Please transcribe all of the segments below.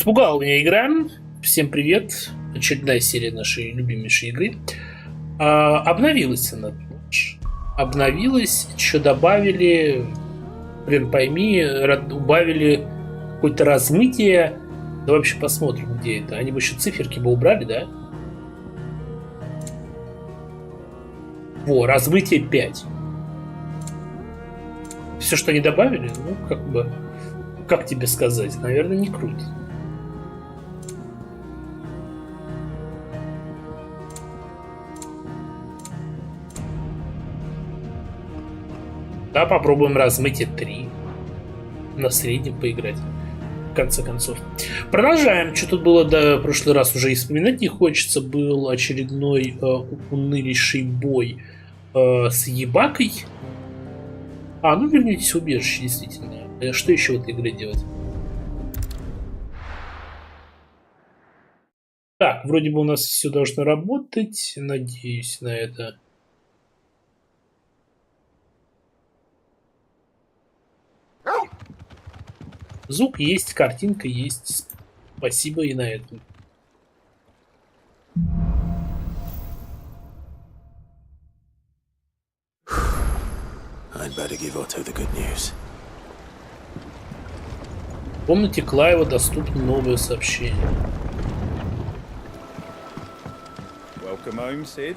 Испугала меня игра. Всем привет. Очередная серия нашей любимейшей игры. Обновилась она. Обновилась, еще добавили, блин, пойми, убавили какое-то размытие. Да вообще посмотрим, где это. Они бы еще циферки бы убрали, да? Во, размытие 5. Все, что они добавили, ну, как бы, как тебе сказать, наверное, не круто. Да, попробуем размытие 3. На среднем поиграть. В конце концов. Продолжаем. Что тут было до прошлый раз, уже и вспоминать не хочется. Был очередной унылейший бой с ебакой. Ну вернитесь в убежище, действительно. Что еще в этой игре делать? Так, вроде бы у нас все должно работать. Надеюсь на это. Звук есть, картинка есть. Спасибо и на этом. В комнате Клайва доступно новое сообщение. Welcome home, Sid.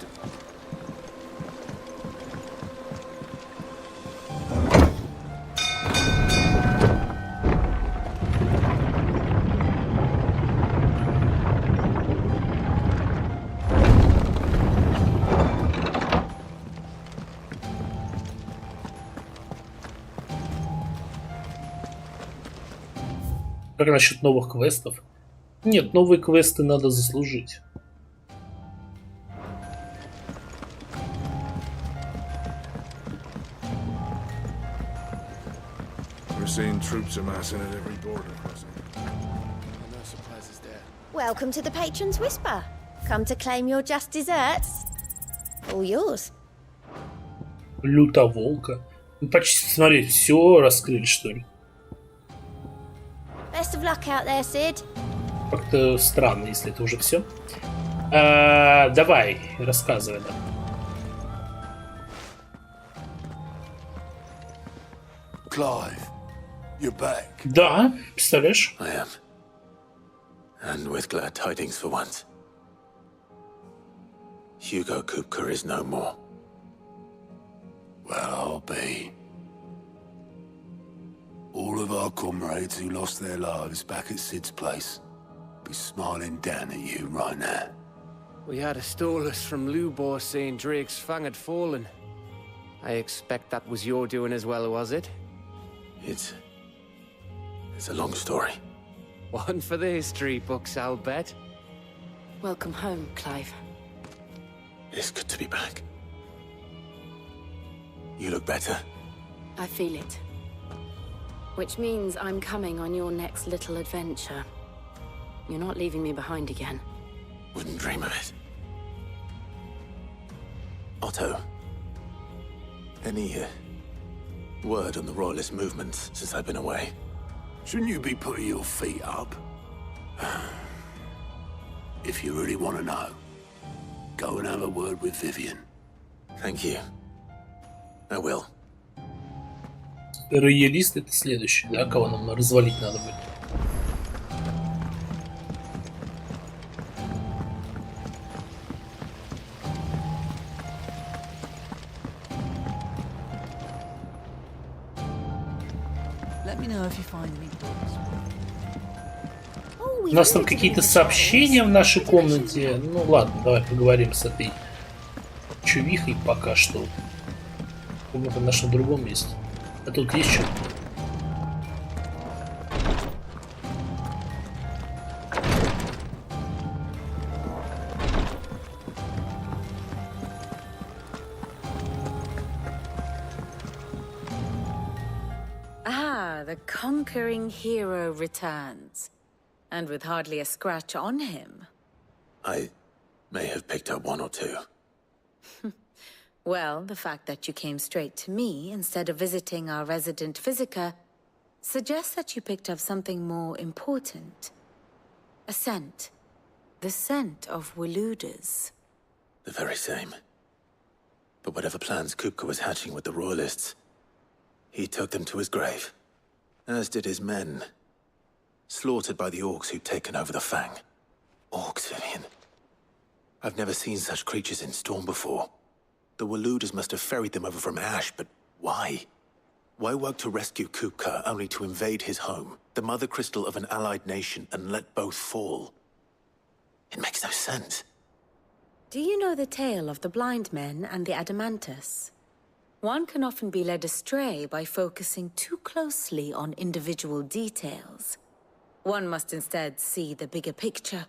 Как насчет новых квестов? Нет, новые квесты надо заслужить. We're seeing troops amassing at every border crossing. Welcome to the Patron's Whisper. Come to claim your just desserts. All yours. Лютоволка. Ну, почти, смотри, все раскрыли, что ли? Best of luck out there, Sid. Как-то странно, если это уже все. Давай, рассказывай нам. Clive, you're back. Да, представляешь? I am. And with glad tidings for once. Hugo Kupka is no more. Well, I'll be. All of our comrades who lost their lives back at Sid's place be smiling down at you right now. We had a stolus from Lubor saying Drake's fang had fallen. I expect that was your doing as well, was it? It's a long story. One for the history books, I'll bet. Welcome home, Clive. It's good to be back. You look better. I feel it. Which means I'm coming on your next little adventure. You're not leaving me behind again. Wouldn't dream of it. Otto, any word on the Royalist movements since I've been away? Shouldn't you be putting your feet up? If you really want to know, go and have a word with Vivian. Thank you. I will. Роялист — это следующий, да, кого нам развалить надо будет. У нас там какие-то сообщения в нашей комнате. Ну ладно, давай поговорим с этой чувихой пока что. Комната в нашем другом месте. А тут есть что-то? The conquering hero returns. And with hardly a scratch on him. I may have picked up one or two. Well, the fact that you came straight to me instead of visiting our resident physiker suggests that you picked up something more important. A scent. The scent of Waludas. The very same. But whatever plans Kupka was hatching with the Royalists, he took them to his grave. As did his men. Slaughtered by the orcs who'd taken over the Fang. Orcs, Vivian. I've never seen such creatures in Storm before. The Waludas must have ferried them over from Ash, but why? Why work to rescue Kupka only to invade his home, the mother crystal of an allied nation, and let both fall? It makes no sense. Do you know the tale of the blind men and the Adamantus? One can often be led astray by focusing too closely on individual details. One must instead see the bigger picture.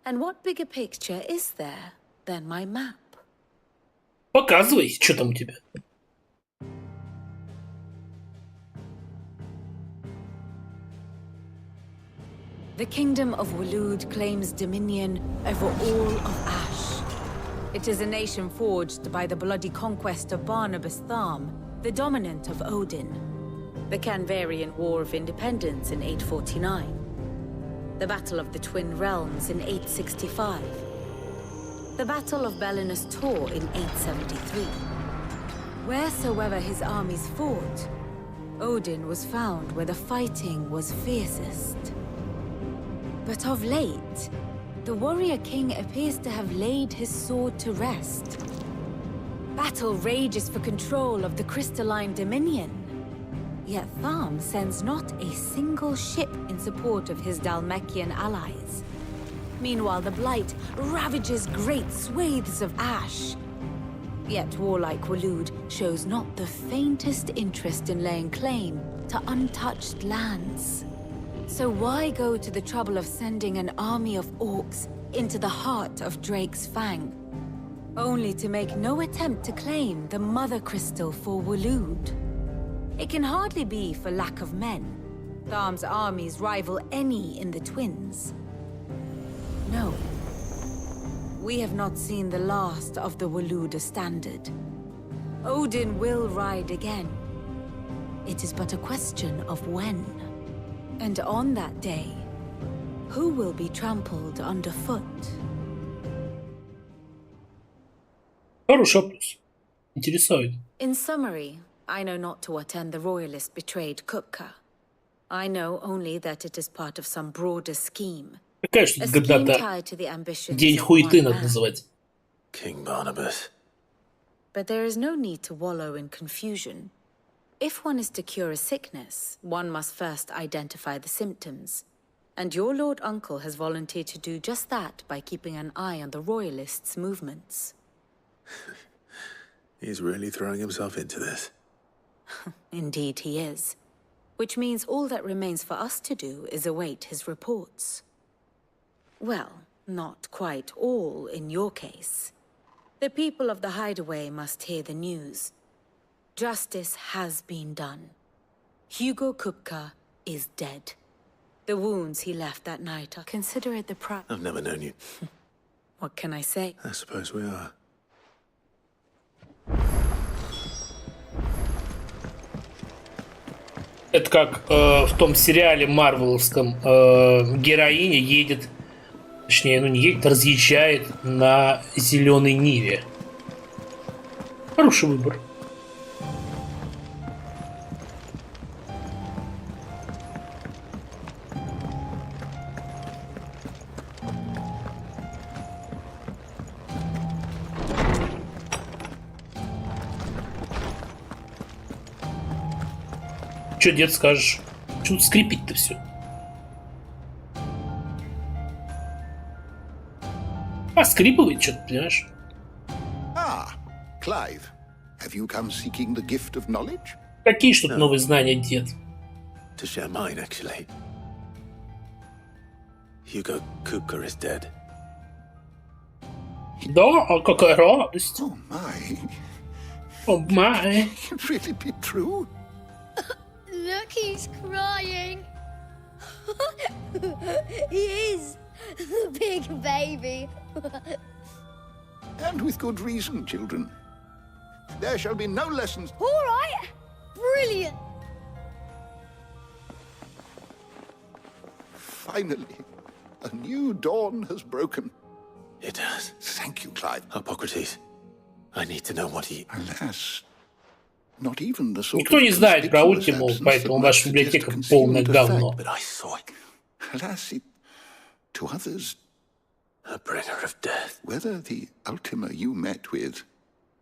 And what bigger picture is there than my map? Показывай, что там у тебя. The kingdom of Waloed claims dominion over all of Ash. It is a nation forged by the bloody conquest of Barnabas Tharm, the dominant of Odin. The Canvarian War of Independence in 849. The Battle of the Twin Realms in 865. The Battle of Belinus Tor in 873. Wheresoever his armies fought, Odin was found where the fighting was fiercest. But of late, the warrior king appears to have laid his sword to rest. Battle rages for control of the crystalline dominion. Yet Tharm sends not a single ship in support of his Dhalmekian allies. Meanwhile, the Blight ravages great swathes of Ash. Yet warlike Waloed shows not the faintest interest in laying claim to untouched lands. So why go to the trouble of sending an army of orcs into the heart of Drake's Fang, only to make no attempt to claim the Mother Crystal for Waloed? It can hardly be for lack of men. Tharm's armies rival any in the Twins. No. We have not seen the last of the Waluda standard. Odin will ride again. It is but a question of when. And on that day, who will be trampled underfoot? Хороший вопрос. Интересует. In summary, I know not to what end the Royalists betrayed Kupka. I know only that it is part of some broader scheme. Какая ж A тут scheme года-то? tied to the ambitions День of хуеты one надо man. называть. King Barnabas. But there is no need to wallow in confusion. If one is to cure a sickness, one must first identify the symptoms. And your Lord Uncle has volunteered to do just that by keeping an eye on the Royalists' movements. He's really throwing himself into this. Indeed he is. Which means all that remains for us to do is await his reports. Well, not quite all in your case. The people of the Hideaway must hear the news. Justice has been done. Hugo Kupka is dead. The wounds he left that night are considered the price. I've never known you. What can I say? I suppose we are. Это как в том сериале марвеловском героиня едет, точнее, ну не едет, разъезжает на зеленой Ниве. Хороший выбор. Че, дед, скажешь? Что тут скрипит-то все? А скрипывает что-то, понимаешь? Ah, Clive. Have you come seeking the gift of knowledge? Какие ж тут новые знания, дед? To share mine, actually. Hugo Kupka is dead. Да, а какая радость. Oh my. О, май. Can it really be true? Look, he's crying. He is. The big baby. And with good reason, children. There shall be no lessons. All right. Brilliant. Finally, A new dawn has broken. It has. Thank you, Clive. Hippocrates. I need to know what he... Alas, not even the sort Никто не of знает про conspicuous Ультиму, absence поэтому that ваша might библиотека suggest полное concealed говно. effect. But I saw it. Alas, it, to others, A bringer of death. whether the Ultima you met with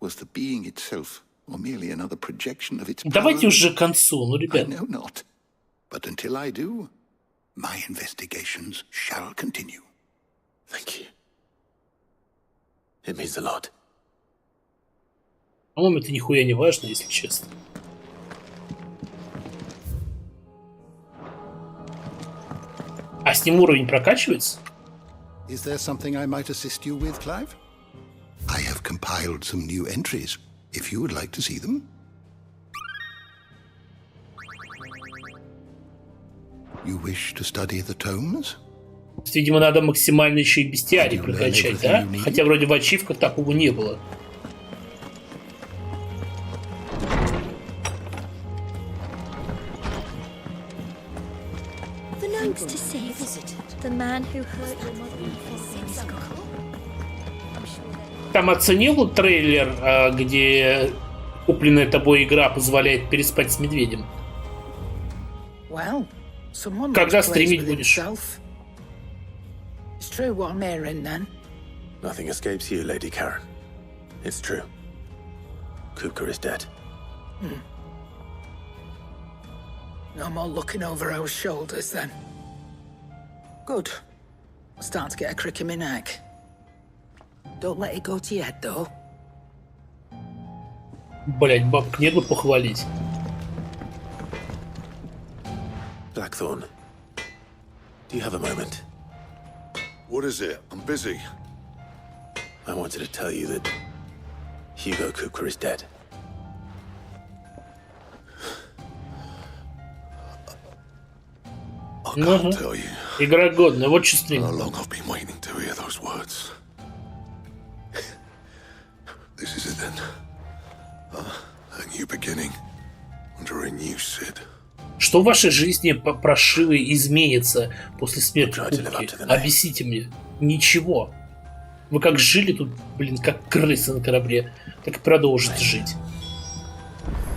was the being itself or merely another projection of its power, Давайте уже к концу, ну, I ребят. know not. But until I do, my investigations shall continue. Thank you. It means a lot. По-моему, это нихуя не важно, если честно. А с ним уровень прокачивается? Is there something I might assist you with, Clive? I have compiled some new entries, if you would like to see them. You wish to study the tomes? Видимо, надо максимально еще и бестиарий прокачать, да? Хотя вроде в ачивках такого не было. The notes to see the man who hurt your mother. Там оценил трейлер, где купленная тобой игра позволяет переспать с медведем? Well, someone Когда must place стримить with будешь? himself. It's true what I'm hearing then. Nothing escapes you, Lady Karen. It's true. Kupka is dead. No more looking over our shoulders then. Good. I'm starting to get a crick in my neck. Don't let it go to your head though. Блять, бабка, нет бы похвалить. Blackthorn. Do you have a moment? What is it? I'm busy. I wanted to tell you that Hugo Kupka is dead. I can't tell you Игра годная, вот что стрим. how long I've been waiting to hear those words. This is it then. A new beginning under a new Sid. Что в вашей жизни прошивой изменится после смерти Кубки? Объясните мне. Ничего. Вы как жили тут, блин, как крысы на корабле, так и продолжите жить.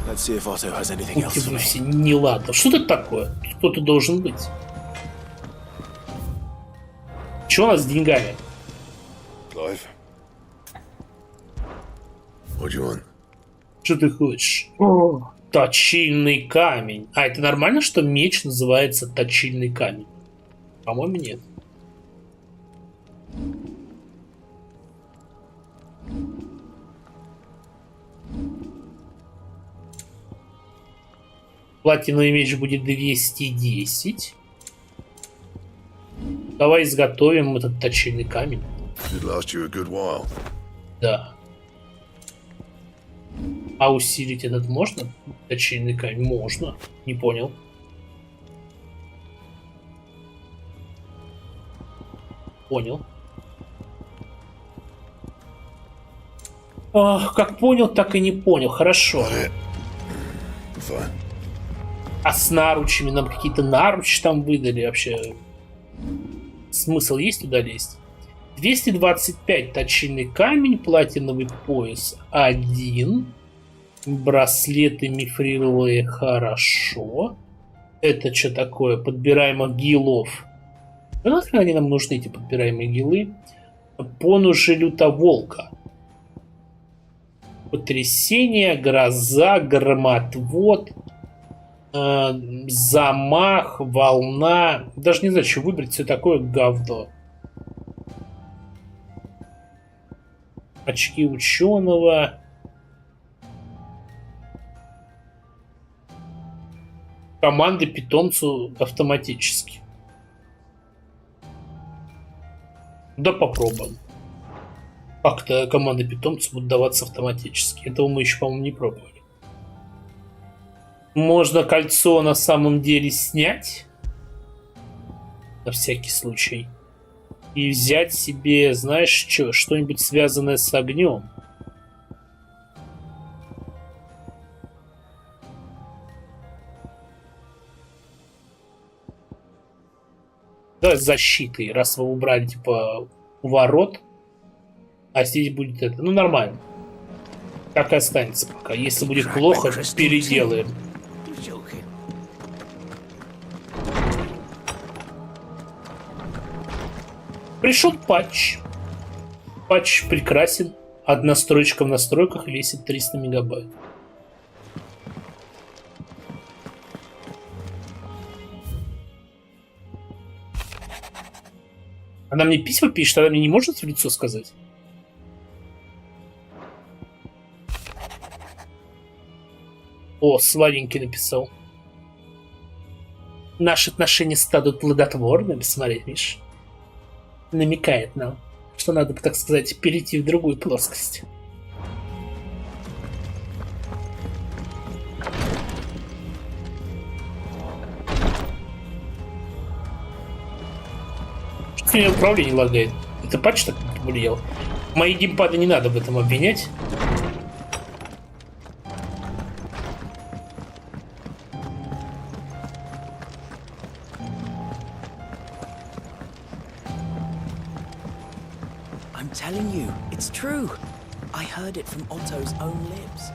Let's see if Otto has anything else Будьте for вы me. все неладно. Что это такое? Тут кто-то должен быть. Что у нас с деньгами? Clive? What do you want? Что ты хочешь? Точильный камень. А это нормально, что меч называется точильный камень? По-моему, нет. Платиновый меч будет 210. Давай изготовим этот точильный камень. It'd last you a good while. Да. А усилить этот можно? Точильный камень? Можно. Не понял. Понял. Ах, как понял, так и не понял. Хорошо. Fine. А с наручами нам какие-то наручи там выдали вообще? Смысл есть туда лезть? 225 точильный камень, платиновый пояс 1. Браслеты мифриловые, хорошо. Это что такое? Подбираемых гилов. Ну, нахрен они нам нужны, эти подбираемые гилы? Поножи лютоволка. Потрясение, гроза, громотвод, замах, волна. Даже не знаю, что выбрать, все такое говно. Очки ученого. Команды питомцу автоматически. Да попробуем. Как-то команды питомцу будут даваться автоматически. Этого мы еще, по-моему, не пробовали. Можно кольцо на самом деле снять. На всякий случай. И взять себе, знаешь что, что-нибудь связанное с огнем. Давай с защитой, раз вы убрали, типа, ворот, а здесь будет это. Ну, нормально. Так и останется пока. Если будет плохо, переделаем. Пришел патч. Патч прекрасен. Одна строчка в настройках весит 300 мегабайт. Она мне письма пишет, она мне не может в лицо сказать? О, сладенький написал. Наши отношения станут плодотворными, смотри, видишь? Намекает нам, что надо, так сказать, перейти в другую плоскость. Что у меня управление лагает? Это патч так повлиял? Мои геймпады не надо в этом обвинять. I'm telling you, it's true. I heard it from Otto's own lips.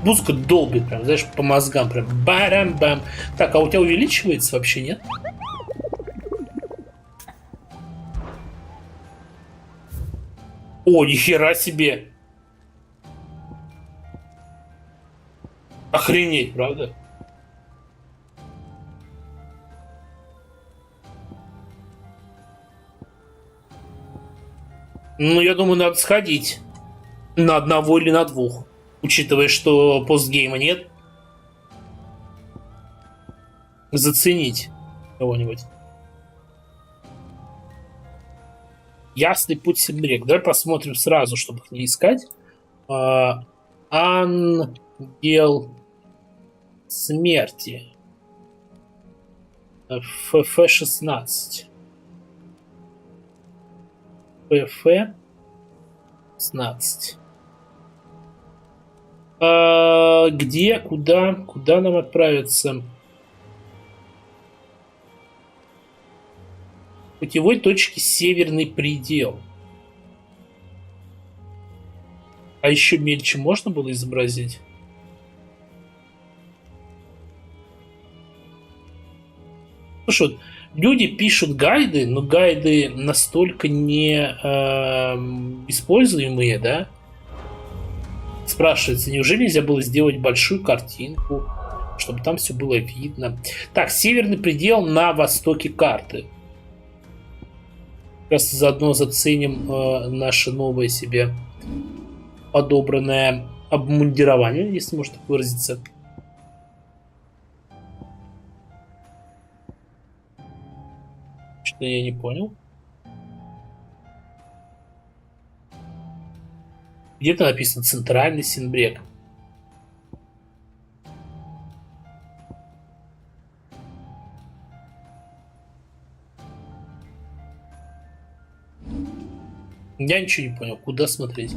Музыка долбит прям, знаешь, по мозгам прям барам-бам. Так, а у тебя увеличивается вообще, нет? О, нихера себе! Охренеть, правда? Ну, я думаю, надо сходить на одного или на двух. Учитывая, что постгейма нет. Заценить кого-нибудь. Ясный путь Синбрек. Давай посмотрим сразу, чтобы их не искать. Ангел смерти. ФФ-16. ФФ-16. Где, куда нам отправиться? Путевой точки Северный предел. А еще мельче можно было изобразить? Слушай, вот люди пишут гайды, но гайды настолько не используемые, да? Спрашивается, неужели нельзя было сделать большую картинку, чтобы там все было видно? Так, Северный предел на востоке карты. Как раз заодно заценим наше новое себе подобранное обмундирование, если можно так выразиться. Что я не понял. Где-то написано «Центральный Синбрек». Я ничего не понял. Куда смотреть?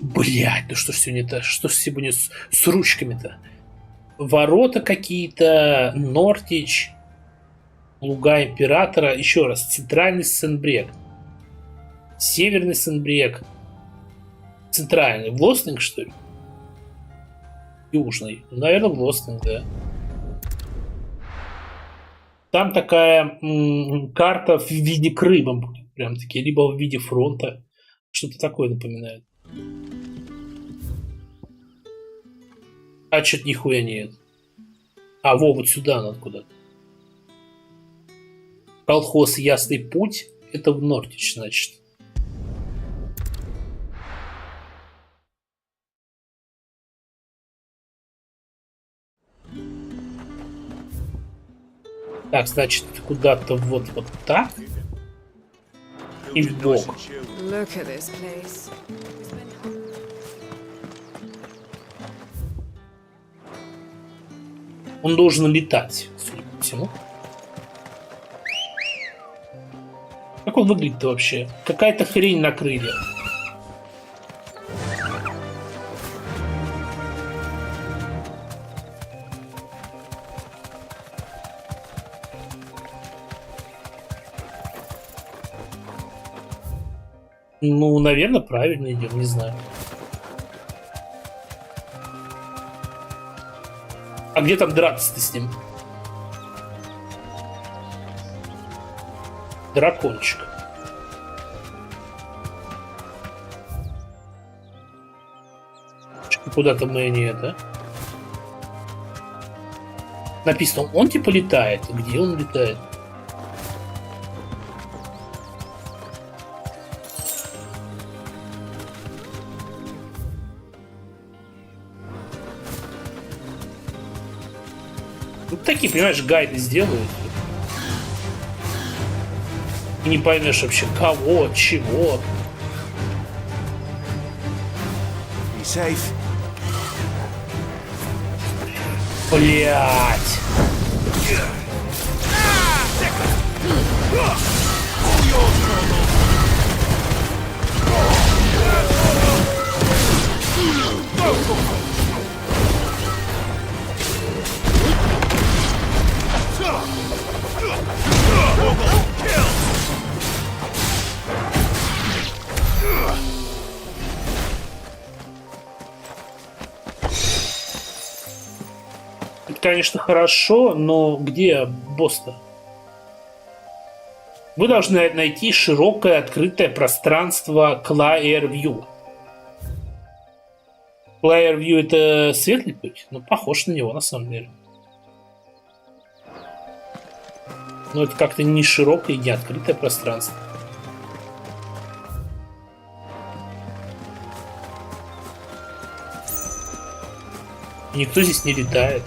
Блять, ну что ж сегодня-то? Что ж сегодня с ручками-то? Ворота какие-то, Нортич, Луга Императора. Еще раз, Центральный Сенбрек. Северный Сенбрек. Центральный. Влостинг, что ли? Южный. Наверное, Влостинг, да. Там такая карта в виде Крыма. Прям таки. Либо в виде фронта. Что-то такое напоминает. А что-то нихуя нет. А, во, вот сюда надо куда-то. Колхоз Ясный путь. Это в Нортич, значит. Так, значит, куда-то вот так. И в бок. Он должен летать, судя по всему. Как он выглядит вообще? Какая-то хрень на крыльях. Ну, наверное, правильно идем, не знаю. А где там драться-то с ним? Дракончик. Куда-то мы не это. Написано, он типа летает. Где он летает? Ну, такие, понимаешь, гайды сделают. И не поймешь вообще, кого, чего. Be safe. Блять. Это, конечно, хорошо, но где босс-то? Вы должны найти широкое открытое пространство Clear View. Clear View — это светлый путь? Ну, похож на него, на самом деле. Но это как-то не широкое и не открытое пространство. Никто здесь не летает.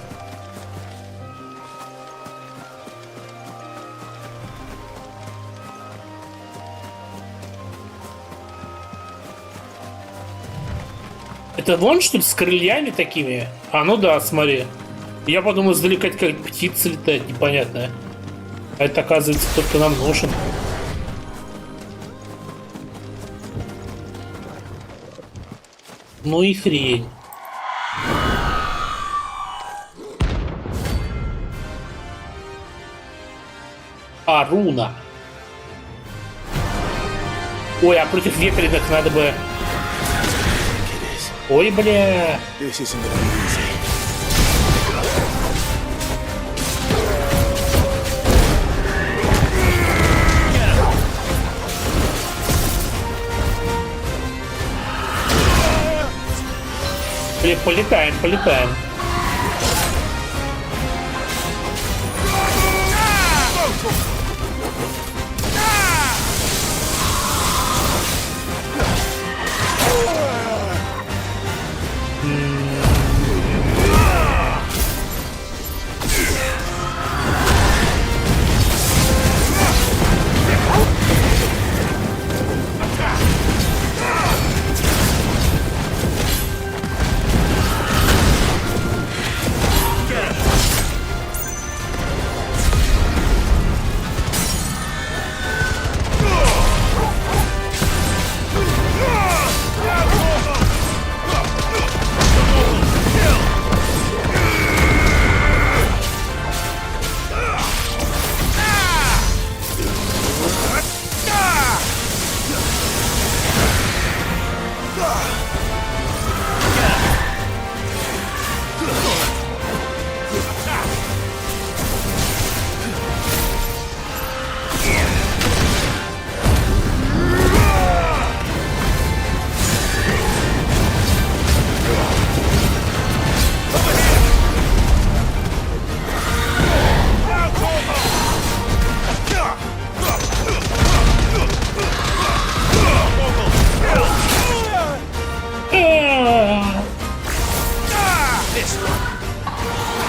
Это вон, что ли, с крыльями такими? А, ну да, смотри. Я подумал, издалека как птица летает, непонятная. А это, оказывается, тот, кто нам нужен. Ну и хрень. А, руна. Ой, а против ветреных надо бы... Ой, бля. Блин, полетаем, полетаем.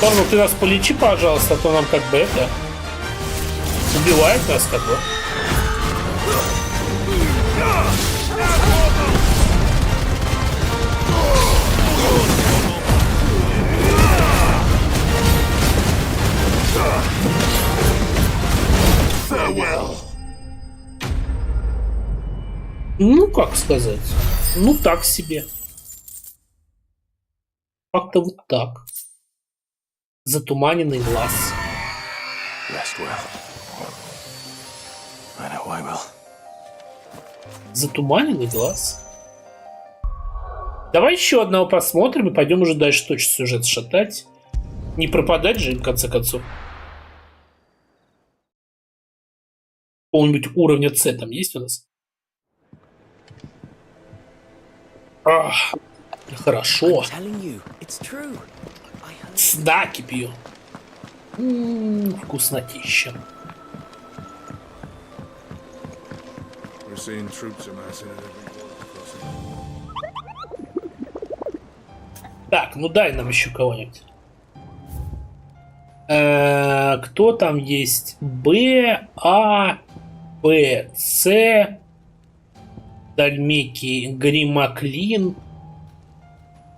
Ну ты нас полечи, пожалуйста, а то нам как бы это... Убивает нас как бы. Ну, как сказать? Ну, так себе. Как-то вот так. Затуманенный глаз. Rest well. I know I will. Затуманенный глаз. Давай еще одного посмотрим и пойдем уже дальше точно сюжет шатать. Не пропадать же, в конце концов. Какого-нибудь уровня С там есть у нас? Ах, хорошо. Снаки пью. Вкуснотища. Так, ну дай нам еще кого-нибудь. Кто там есть? Б, А, Б, С, Дальмекий, Гримаклин,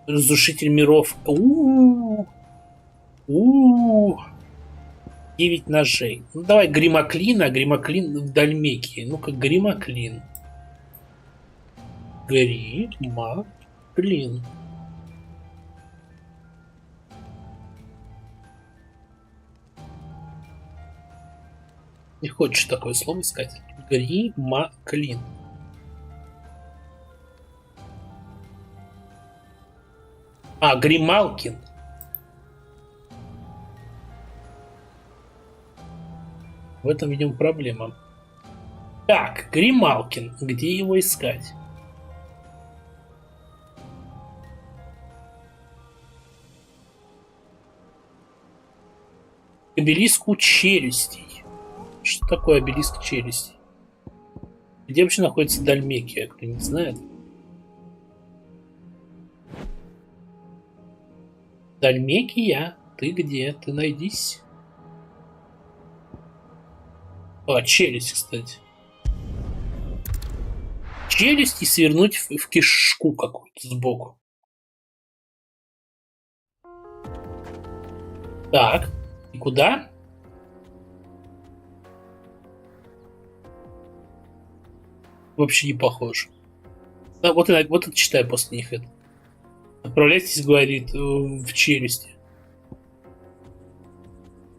Разрушитель миров. 9 ножей. Ну давай Гримаклин, а Гримаклин в Дальмекии. Ну-ка, Гримаклин. Гримаклин. Не хочешь такое слово сказать? Гримаклин. А, Грималкин. В этом, видимо, проблема. Так, Грималкин. Где его искать? Обелиск у челюстей. Что такое обелиск челюстей? Где вообще находится Дальмекия? Кто не знает? Дальмекия, ты где? Ты найдись. А, челюсть, кстати. Челюсть и свернуть в кишку какую-то сбоку. Так, и куда? Вообще не похож. Да, вот это читаю после них это. Отправляйтесь, говорит, в челюсти.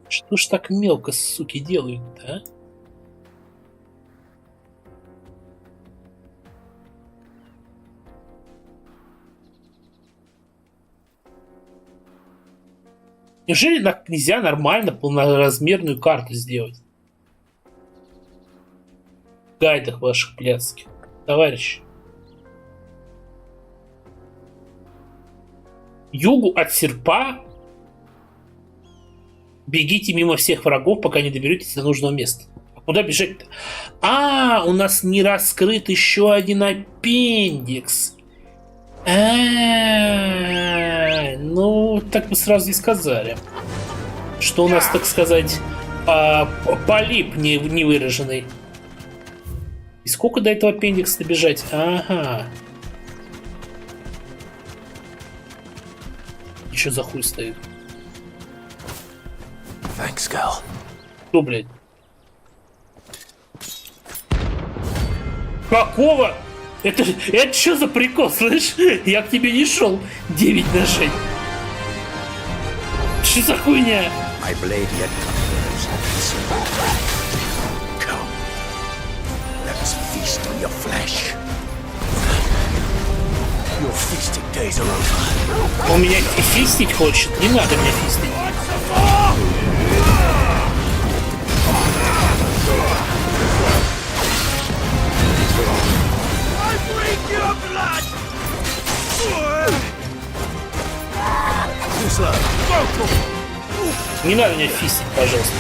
Что ж так мелко, суки, делают-то, а? Неужели нельзя нормально полноразмерную карту сделать? В гайдах ваших блядских, товарищи. Югу от серпа. Бегите мимо всех врагов, пока не доберетесь до нужного места. А куда бежать-то? А, у нас не раскрыт еще один аппендикс. Ну, так бы сразу и сказали. Что у нас, так сказать, полип невыраженный. И сколько до этого аппендикса бежать? Ага. Еще за хуй стоит. Thanks, girl. Что, блядь? Какого? Это что за прикол, слышь? Я к тебе не шел. 9 ножей. Что за хуйня? My blade yet come. Let us feast on your flesh. Your feasting days are over. Он меня фистить хочет. Не надо меня фистить. Не надо меня фистить, пожалуйста.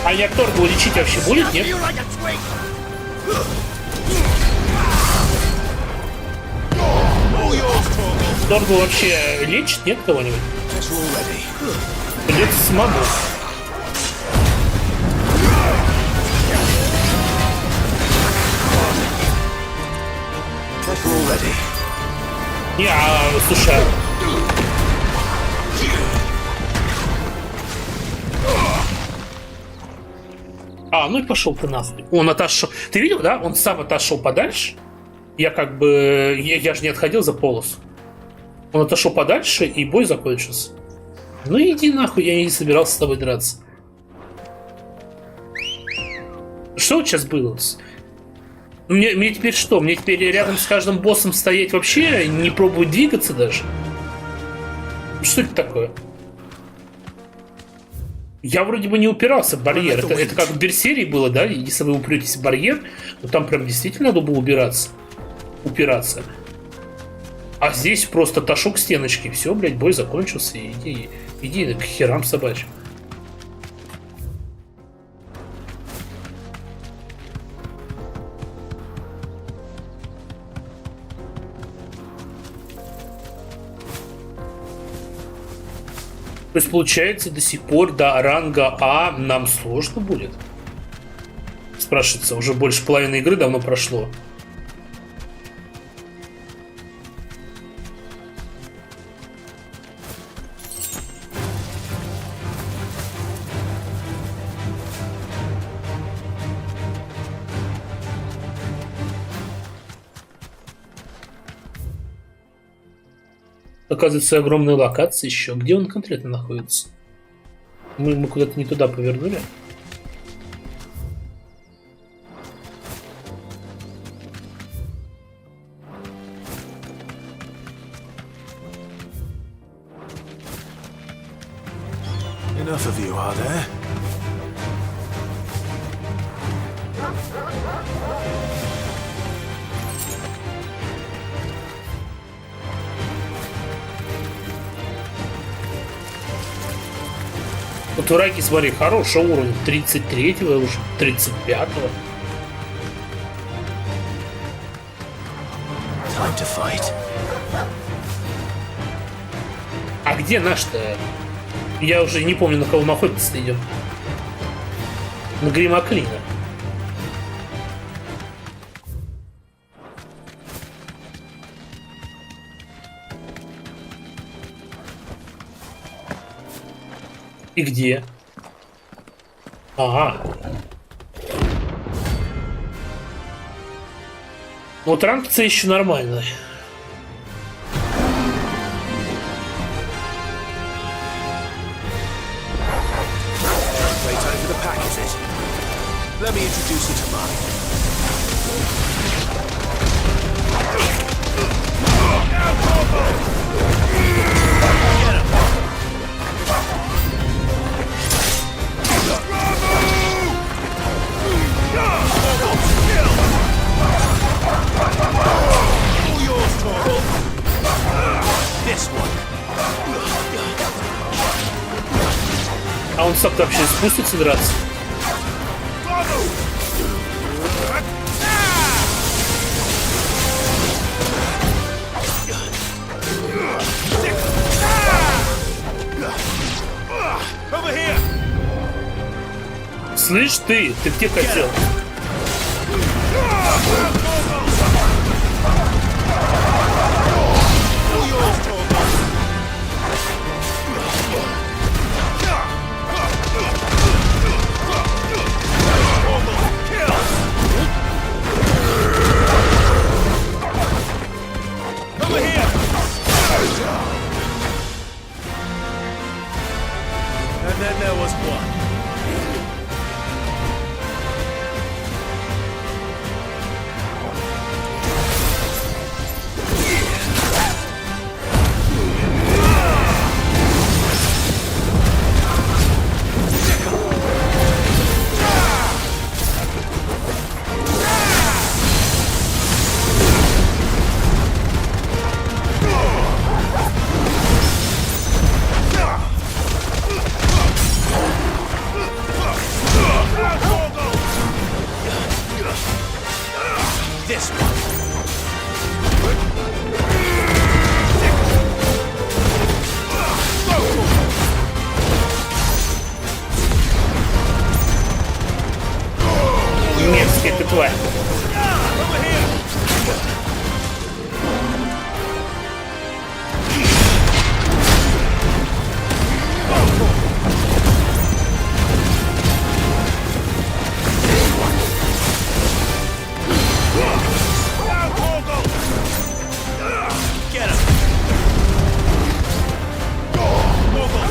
А я Торгу лечить вообще будет, нет? Торгу вообще лечит, нет кого-нибудь? Придется самому. Не, слушай. Ну и пошел ты нахуй. Он отошел. Ты видел, да? Он сам отошел подальше. Я как бы... Я же не отходил за полосу. Он отошел подальше, и бой закончился. Ну иди нахуй, я не собирался с тобой драться. Что вот сейчас было? Мне теперь что? Мне теперь рядом с каждым боссом стоять вообще, не пробовать двигаться даже? Что это такое? Я вроде бы не упирался в барьер. Это как в Берсерии было, да? Если вы упретесь в барьер, то там прям действительно надо было упираться. А здесь просто ташок стеночки. Все, блядь, бой закончился. Иди к херам собачьим. То есть, получается, до сих пор до ранга А нам сложно будет? Спрашивается, уже больше половины игры давно прошло. Оказывается, огромная локация еще. Где он конкретно находится? Мы куда-то не туда повернули. Enough of you, are there? Вот враги, смотри, хороший уровень. 33-го, уже 35-го. Time to fight. А где наш-то? Я уже не помню, на кого мы охотиться идем. На Гримаклина. И где? Ага. Вот ранг С еще нормально. Playtime for the pack, is it? Let me introduce you to mine. А он сам вообще спустится драться? Слышь ты где хотел? And then there was one.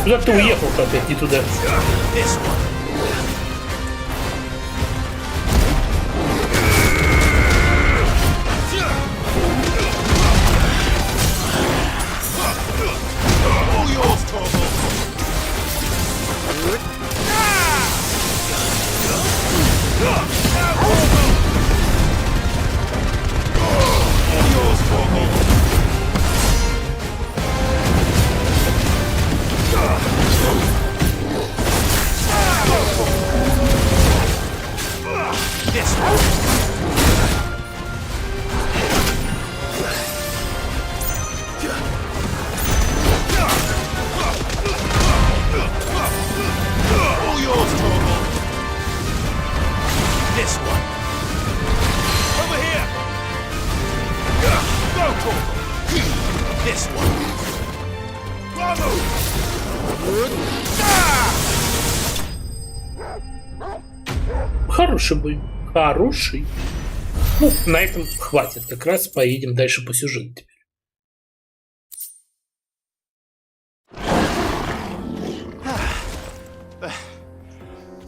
Куда ты уехал-то опять не туда? Хороший бой. Хороший. Ну, на этом хватит. Как раз поедем дальше по сюжету теперь.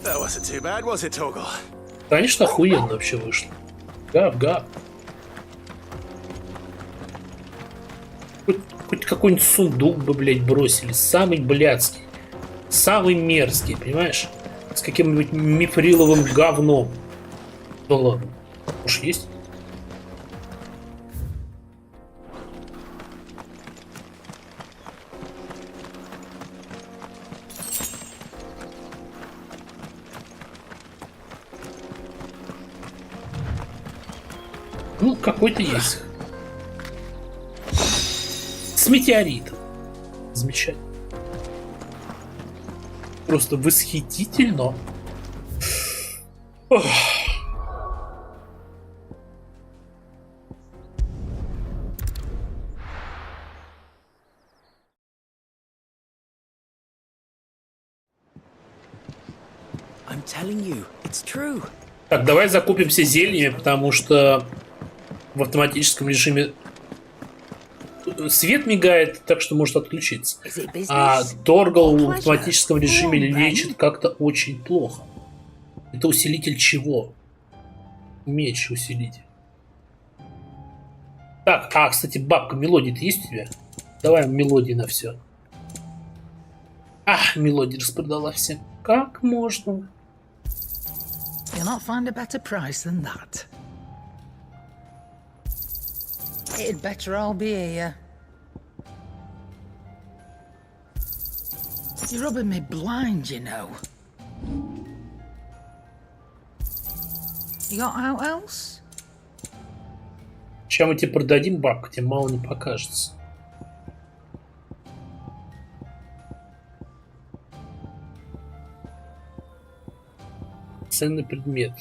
That wasn't too bad, was it, Torgal? Конечно, охуенно вообще вышло. Гав-гав. Хоть какой-нибудь сундук бы, блядь, бросили. Самый блядский. Самый мерзкий, понимаешь? С каким-нибудь мифриловым говном. Ну ладно. Уж есть. Ну, какой-то есть. С метеоритом. Замечательно. Просто восхитительно. Ох. I'm telling you, it's true. Так, давай закупимся зельями, потому что в автоматическом режиме свет мигает, так что может отключиться. А Торгал в автоматическом режиме лечит как-то очень плохо. Это усилитель чего? Меч усилитель. Так, кстати, бабка, мелодия-то есть у тебя? Давай мелодии на все. Мелодия распродала всем. Как можно? You'll not find a better price than that. It'd better all be here. You're rubbing me blind, you know. You got out else? Чем мы тебе продадим, бабка, тебе мало не покажется. Ценный предмет.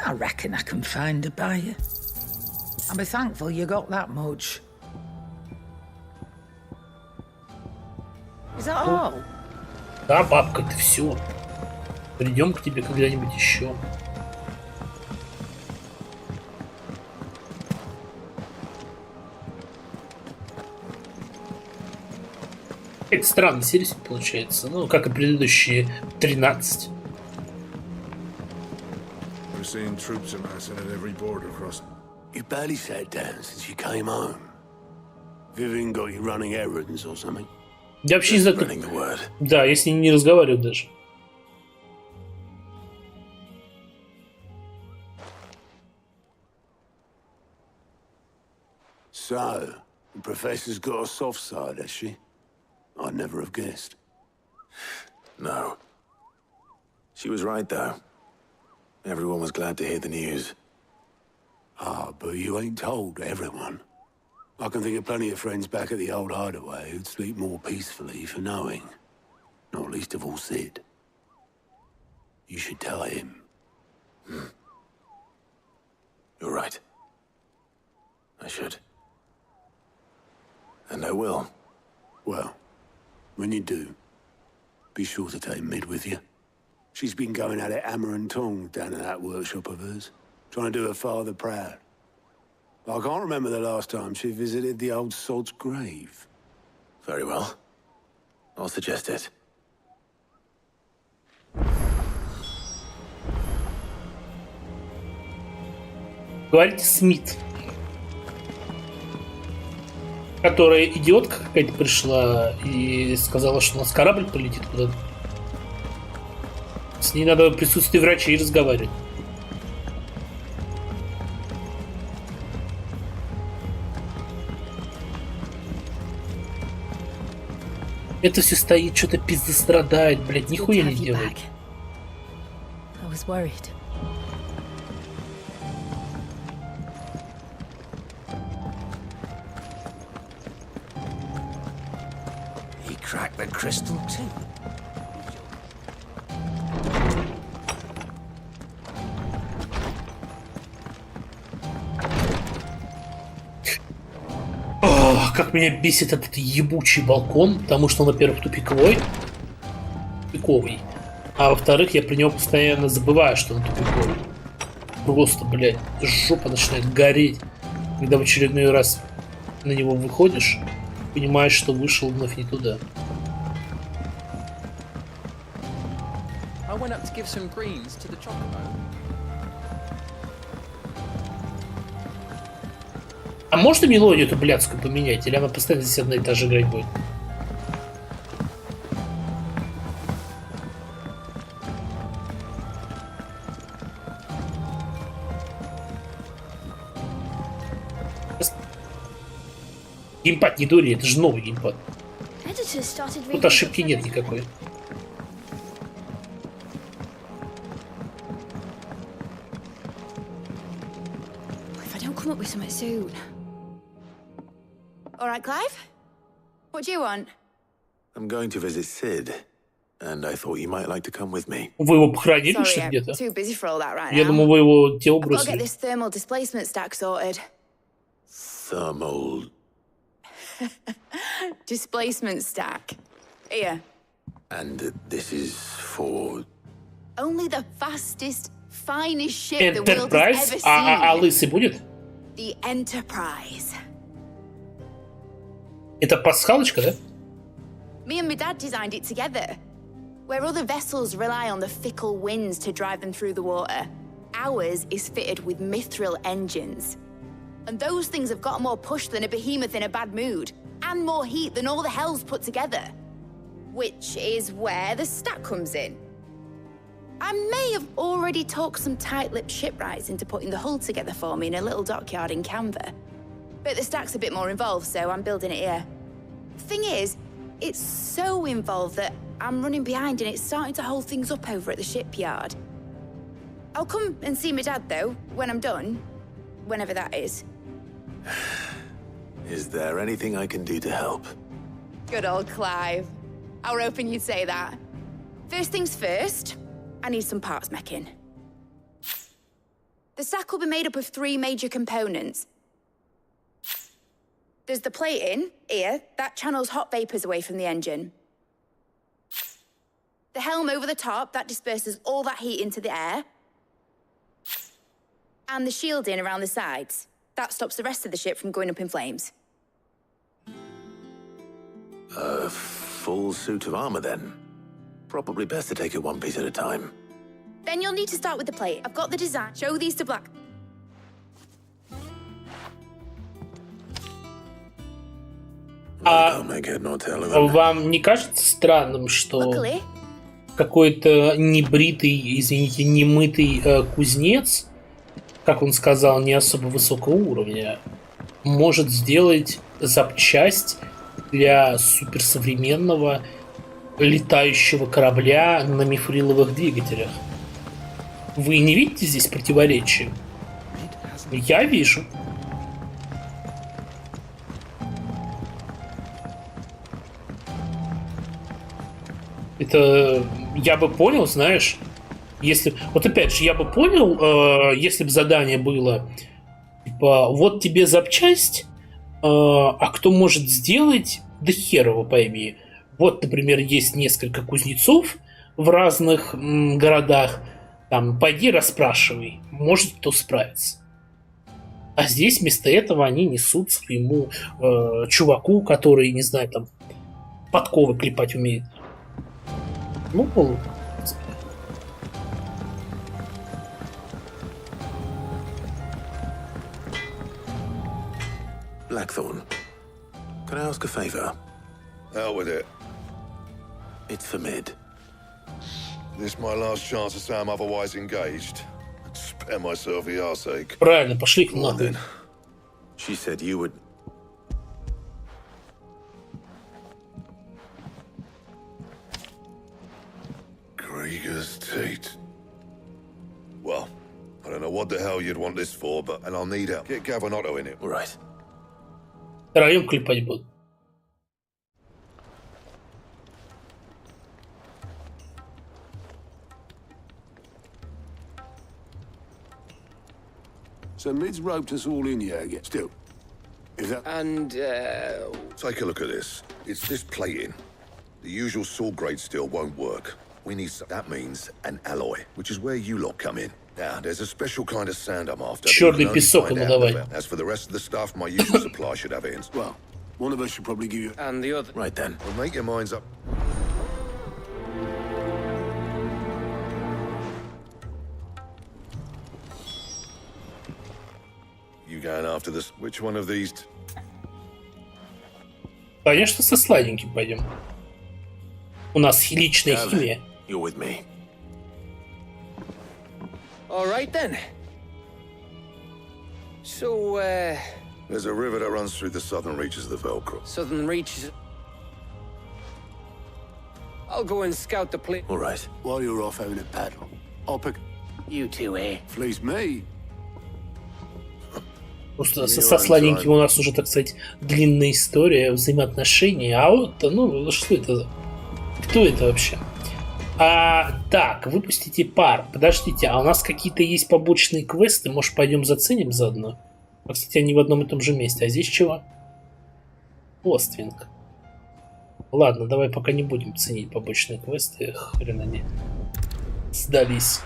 I reckon I can find a buyer. I'll be thankful you got that much. Is that all? Да, бабка, это все. Придем к тебе когда-нибудь еще. Это странная серия получается. Ну, как и предыдущие 13. We're seeing troops amassing at every border crossing. You barely sat down since you came home. Vivian got you running errands or something? Я вообще не знаю, как... Spreading the word. Да, я с ней не разговариваю даже. So, the professor's got a soft side, has she? I'd never have guessed. No. She was right, though. Everyone was glad to hear the news. But you ain't told everyone. I can think of plenty of friends back at the old hideaway who'd sleep more peacefully for knowing. Not least of all Sid. You should tell him. You're right. I should. And I will. Well, when you do, be sure to take Mid with you. She's been going at it hammer and tongs down in that workshop of hers, trying to do her father proud. I can't remember the last time she visited the old sod's grave. Very well. I'll suggest it. Говорите Смит. Которая идиотка какая-то пришла и сказала, что у нас корабль полетит куда-то. С ней надо в присутствии врачей разговаривать. Это все стоит, что-то пиздострадает, блядь, нихуя не делает. I was worried. He cracked the crystal too. Ох, как меня бесит этот ебучий балкон, потому что он, во-первых, тупиковый, а во-вторых, я про него постоянно забываю, что он тупиковый. Просто, блядь, жопа начинает гореть, когда в очередной раз на него выходишь, понимаешь, что вышел вновь не туда. I went up to give some greens to the chocobo. А можно мелодию эту блядскую поменять, или она постоянно здесь одна и та же играть будет? Геймпад не дури, это же новый геймпад. Тут ошибки нет никакой. If I don't come up with something soon. All right, Clive? What do you want? I'm going to visit Sid, and I thought you might like to come with me. Вы его похоронили, Sorry, что I'm где-то? too busy for all that right Я now. думал, вы его тело I've got to get бросили. this thermal displacement stack sorted. Thermal. Displacement stack. Here. And this is for... Only the fastest, finest ship the world Enterprise? has ever А seen. лысый будет? The Enterprise. Это пасхалочка, да? Me and my dad designed it together. Where other vessels rely on the fickle winds to drive them through the water, ours is fitted with mithril engines. And those things have got more push than a behemoth in a bad mood, and more heat than all the hells put together. Which is where the stack comes in. I may have already talked some tight-lipped shipwrights into putting the hull together for me in a little dockyard in Canva. But the stack's a bit more involved, so I'm building it here. Thing is, it's so involved that I'm running behind and it's starting to hold things up over at the shipyard. I'll come and see my dad, though, when I'm done. Whenever that is. Is there anything I can do to help? Good old Clive. I were hoping you'd say that. First things first, I need some parts meching. The stack will be made up of 3 major components. There's the plating, here, that channels hot vapors away from the engine. The helm over the top, that disperses all that heat into the air. And the shielding around the sides. That stops the rest of the ship from going up in flames. A full suit of armor, then? Probably best to take it one piece at a time. Then you'll need to start with the plate. I've got the design. Show these to Black. I can't make head nor tail of them. Вам не кажется странным, что Luckily, какой-то небритый, извините, немытый кузнец, как он сказал, не особо высокого уровня, может сделать запчасть для суперсовременного летающего корабля на мифриловых двигателях? Вы не видите здесь противоречия? Я вижу. Это я бы понял, знаешь, если... Вот опять же, я бы понял, если бы задание было, типа, вот тебе запчасть, а кто может сделать, да хер его пойми. Вот, например, есть несколько кузнецов в разных городах, там, пойди расспрашивай, может кто справится. А здесь вместо этого они несут своему чуваку, который, не знаю, там, подковы клепать умеет. Ну, Blackthorn, can I ask a favor? Out with it. It's for Mid. This my last chance to say I'm otherwise engaged. I'd spare myself the arseache. правильно, пошли к Go on нахуй. then. She said you would... Krieger's teat. Well, I don't know what the hell you'd want this for, but and I'll need help. Get Gavanotto in it. All right. Втроем клепать будут. So Mid's roped us all in here again. Still. Is that... And, Take a look at this. It's this plating. The usual sword grade steel won't work. We need that means an alloy, which is where you lot come in. Now, there's a special kind of sand I'm after. Чёрный песок ему давай. As for the rest of the stuff, my usual supply should have it in. Well, one of us should probably give you... and the other... Right then. Well, make your minds up. You going after this? Which one of these? Конечно, со сладеньким пойдем. У нас личная Gav, химия. you're with me. All right, then. So, There's a river that runs through the southern reaches of the Velcro. southern reaches... I'll go and scout the place. All right. While you're off having a paddle, I'll pick... You two, eh? Fleece me. Просто со сладеньким у нас уже, так сказать, длинная история взаимоотношений. А вот, ну, что это? Кто это вообще? Так, выпустите пар. Подождите, а у нас какие-то есть побочные квесты? Может, пойдем заценим заодно? А, кстати, они в одном и том же месте. А здесь чего? Оствинг. Ладно, давай пока не будем ценить побочные квесты. Хрен они сдались.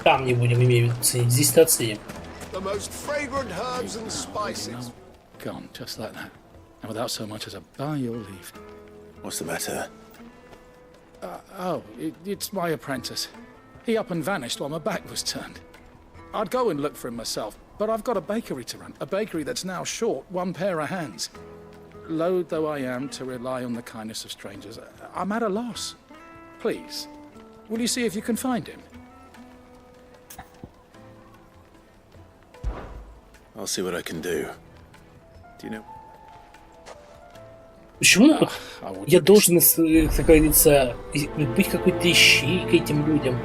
Там не будем, имею в виду, ценить. Здесь-то оценим. The most fragrant herbs and spices. Gone, just like that. And without so much as a by your leave. What's the matter? It's my apprentice. He up and vanished while my back was turned. I'd go and look for him myself, but I've got a bakery to run. A bakery that's now short one pair of hands. Loath though I am to rely on the kindness of strangers, I'm at a loss. Please, will you see if you can find him? I'll see what I can do. Do you know? Почему я должен, как говорится, быть какой-то ищейкой этим людям?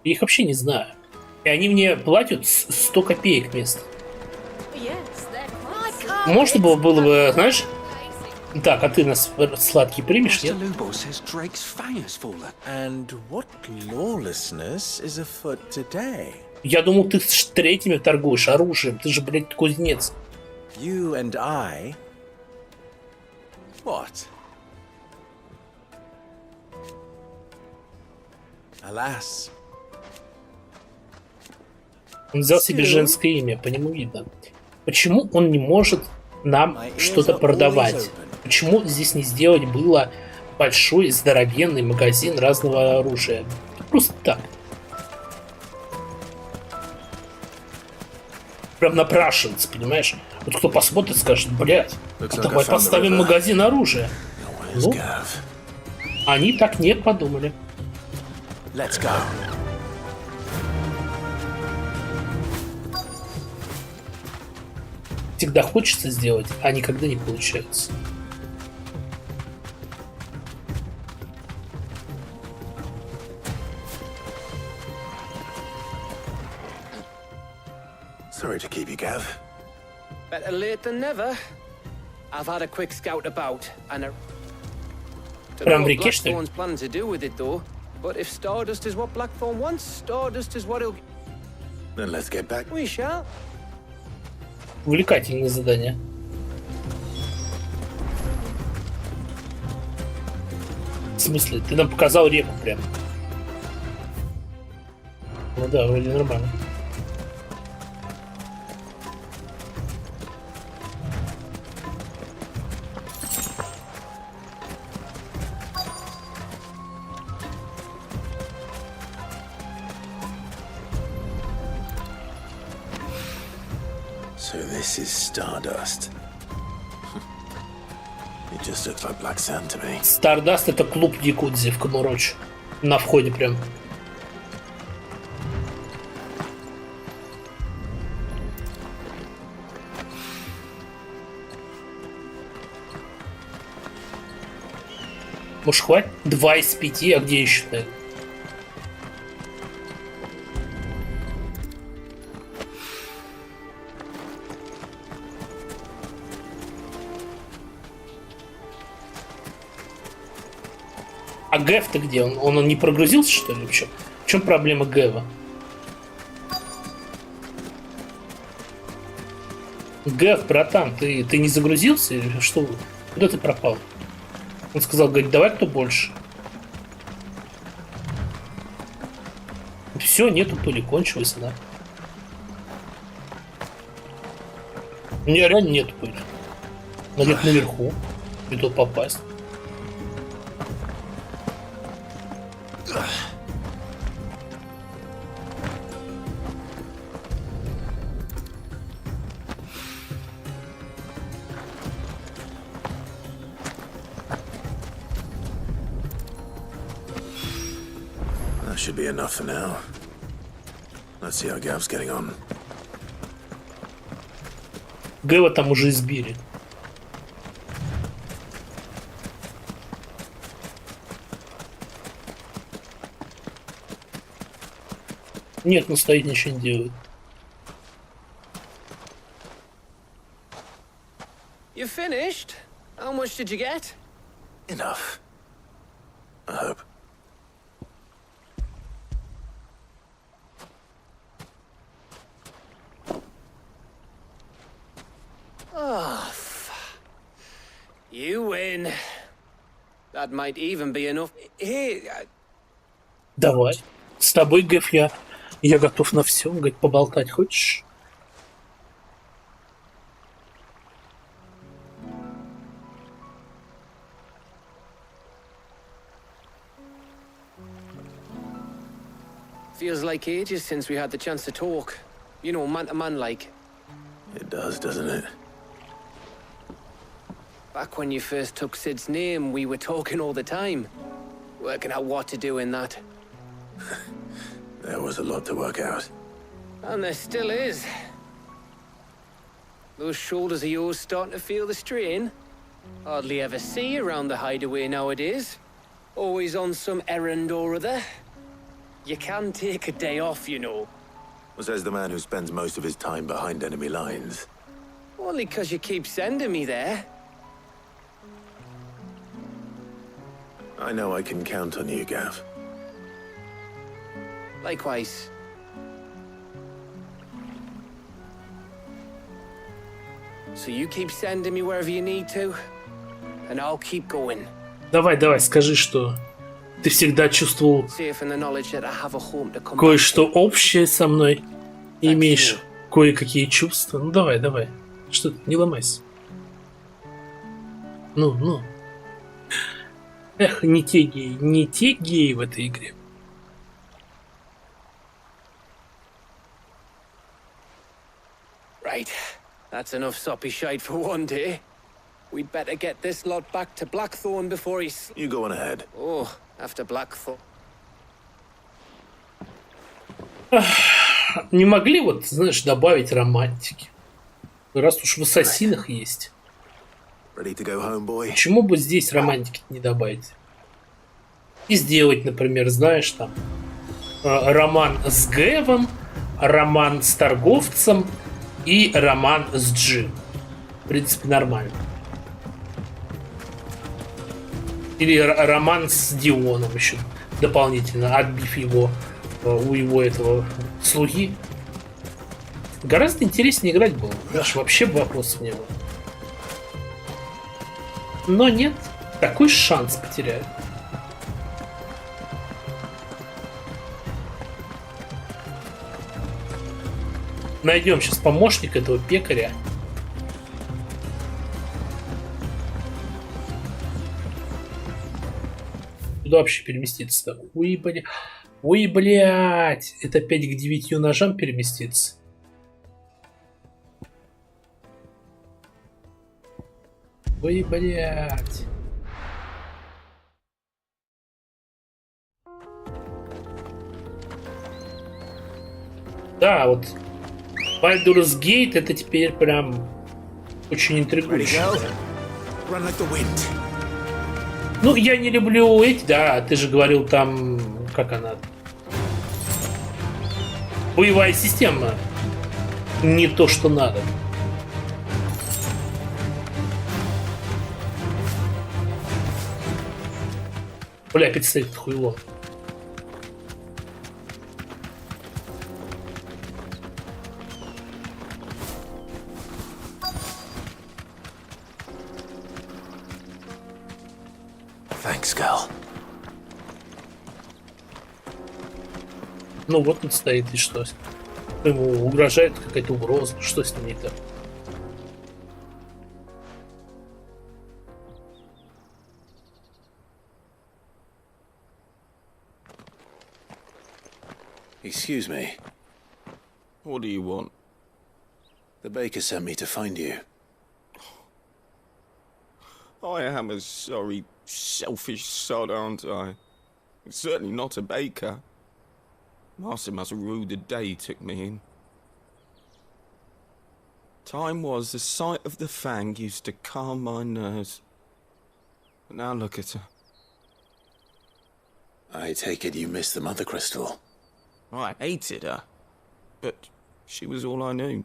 Я их вообще не знаю. И они мне платят 100 копеек вместо. Можно было бы, знаешь... Так, а ты нас сладкий примешь, нет? And what lawlessness is afoot today? Я думал, ты с третьими торгуешь оружием. Ты же, блядь, кузнец. You and I? What? Alas. Он взял себе женское имя, по нему видно. Почему он не может нам что-то продавать? Почему здесь не сделать было большой, здоровенный магазин разного оружия? Просто так. Прям напрашивается, понимаешь? Вот кто посмотрит, скажет, блядь, давай поставим магазин оружия. Ну, они так не подумали. Let's go. Всегда хочется сделать, а никогда не получается. Sorry to keep you, Gav. Better late than never. I've had a quick scout about, and Прям в реке, что ли? Blackthorn's planning to do with it, though. But if Stardust is what Blackthorn wants, Stardust is what he'll... Then let's get back. We shall. Увлекательное задание. В смысле? Ты нам показал реку прям. Ну да, вроде нормально. So this is Stardust. It just looks like black sand to me. Stardust — это клуб якудзи в Камуроч. На входе прям. Может, хватит? 2 из 5, а где еще-то? А Гэв-то где? Он не прогрузился, что ли? В чем проблема Гэва? Гэв, братан, ты не загрузился или что? Куда ты пропал? Он сказал, говорит, давай кто больше. Все, нету пыли, кончилось, да. У меня реально нету пыли. Надо где-то наверху. И тут попасть. That should be enough for now. Let's see how Gav's getting on. Гэва там уже избили. Нет, он стоит, ничего не делает. You finished? How much did you get? Enough. I hope. Oh, you win. That might even be enough. Here. Давай. С тобой, Гэв, я готов на все. Говорит, поболтать хочешь? Feels like ages since we had the chance to talk. You know, man to man like. It does, doesn't it? Back when you first took Sid's name, we were talking all the time. Working out what to do in that. There was a lot to work out. And there still is. Those shoulders of yours starting to feel the strain. Hardly ever see you around the hideaway nowadays. Always on some errand or other. You can take a day off, you know. Says the man who spends most of his time behind enemy lines. Only 'cause you keep sending me there. I know I can count on you, Gav. Likewise. So you keep sending me wherever you need to, and I'll keep going. Давай, скажи, что ты всегда чувствовал Safe in the knowledge that I have a home to come кое-что back to. общее со мной. И имеешь кое-какие чувства. Ну давай. Что ты, не ломайся. Ну. Эх, не те геи в этой игре. Right. That's enough soppy shite for one day. We'd better get this lot back to Blackthorn before he's... You go on ahead. Oh, after Blackthorn. Не могли вот, знаешь, добавить романтики? Раз уж в ассасинах есть. Ready to go home, boy? Почему бы здесь романтики не добавить? И сделать, например, знаешь, там роман с Гэвом, роман с торговцем и роман с Джим. В принципе, нормально. Или роман с Дионом еще дополнительно, отбив его у его этого слуги. Гораздо интереснее играть было. Аж вообще вопросов не было. Но нет, такой шанс потеряли. Найдем сейчас помощника этого пекаря. Куда вообще переместиться-то? Ой, блядь. Ой, блядь. Это опять к 9 ножам переместиться. Ой, блядь. Да, вот Baldur's Gate это теперь прям очень интригующе. Ну, я не люблю эти, да, ты же говорил там, как она, боевая система, не то, что надо. Бля, опять стоит хуйло. Thanks, girl. Ну вот он стоит, и что? Ему угрожает какая-то угроза. Что с ним не так? Excuse me. What do you want? The baker sent me to find you. I am a sorry, selfish sod, aren't I? Certainly not a baker. Master must rue the day he took me in. Time was the sight of the fang used to calm my nerves. But now look at her. I take it you missed the mother crystal. I hated her, but she was all I knew.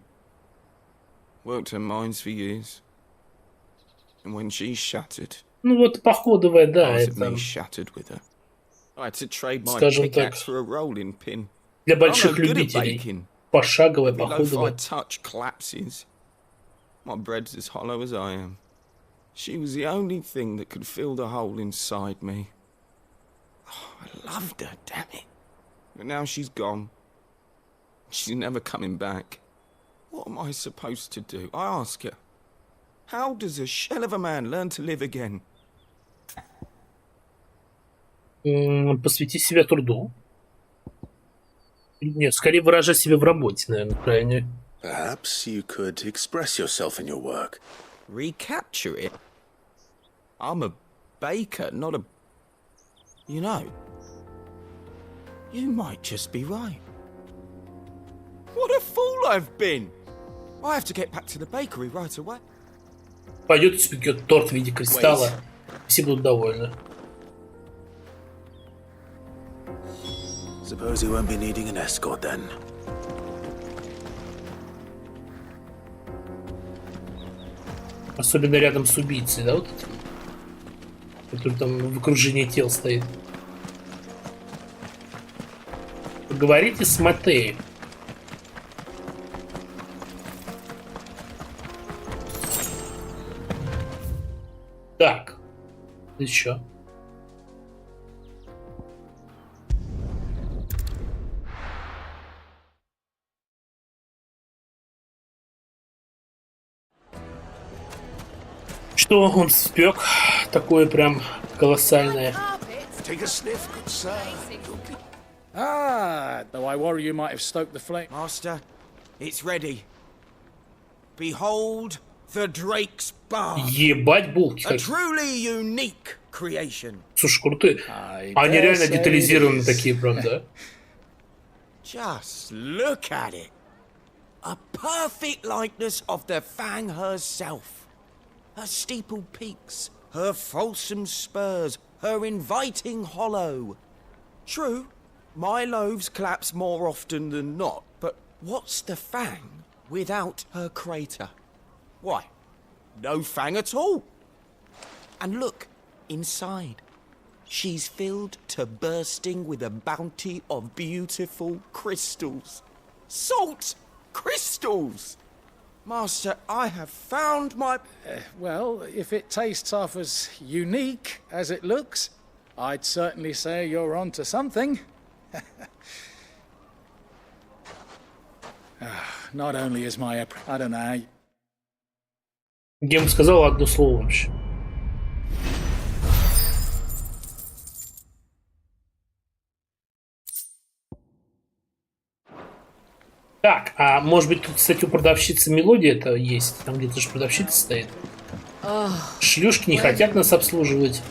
Worked her mines for years. And when she shattered, Ну вот походовая, да, part of это, me shattered with her. I had to trade my скажем так, pickaxe for a rolling pin. для I'm no больших good at любителей. baking. Пошаговая, Every loaf походовая. I touch collapses. My bread's as hollow as I am. She was the only thing that could fill the hole inside me. Oh, I loved her, damn it. But now she's gone. She's never coming back. What am I supposed to do? I ask her. How does a shell of a man learn to live again? Посвяти себя труду. Нет, скорее выражать себя в работе, наверное, крайне. Perhaps you could express yourself in your work. Recapture it? I'm a baker, not a... You know, you might just be right. What a fool I've been! I have to get back to the bakery right away. Пойдет и спекет торт в виде кристалла. Все будут довольны. Suppose you won't be needing an escort then. Особенно рядом с убийцей, да, вот этим, который там в окружении тел стоит. Поговорите с Матеем. Так, еще. Что он спек? Такое прям колоссальное. Take a sniff, good sir. Ah, though I worry you might have stoked the flame. Master, it's ready. Behold the Drake's Barn. Ебать булки. A truly unique creation. Слушай, крутые. Они реально детализированы такие, правда? Just look at it. A perfect likeness of the Fang herself. Her steeple peaks, her fulsome spurs, her inviting hollow. True, my loaves collapse more often than not, but what's the Fang without her crater? Why, no Fang at all. And look, inside. She's filled to bursting with a bounty of beautiful crystals. Salt crystals! Master, I have found my... Well, if it tastes half as unique as it looks, I'd certainly say you're onto something. Not only is my... I don't know. Я бы сказал одно слово вообще. Так, а может быть тут, кстати, у продавщицы мелодия это есть? Там где-то же продавщица стоит. Шлюшки не хотят нас обслуживать.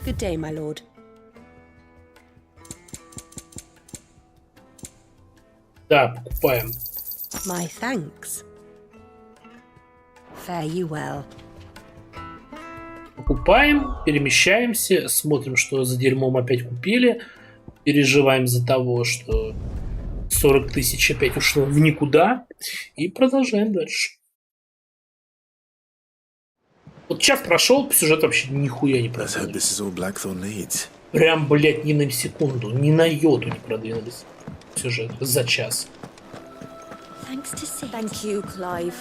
Good day, my lord. Да, покупаем. My thanks. Fare you well. Покупаем, перемещаемся, смотрим, что за дерьмом опять купили. Переживаем за того, что 40 тысяч опять ушло в никуда. И продолжаем дальше. Вот час прошел, сюжет вообще нихуя не продвинулись. Прям, блядь, ни на секунду, ни на йоту не продвинулись. Сюжет за час. Thank you, Clive.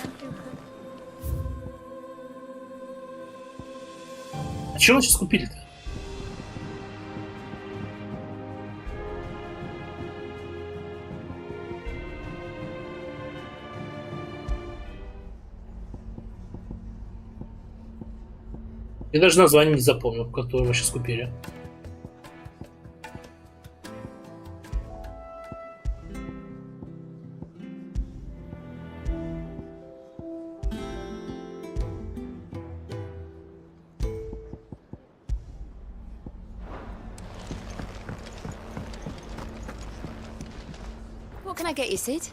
А чего вы сейчас купили-то? Я даже название не запомнил, которое мы сейчас купили. What can I get you, Sid?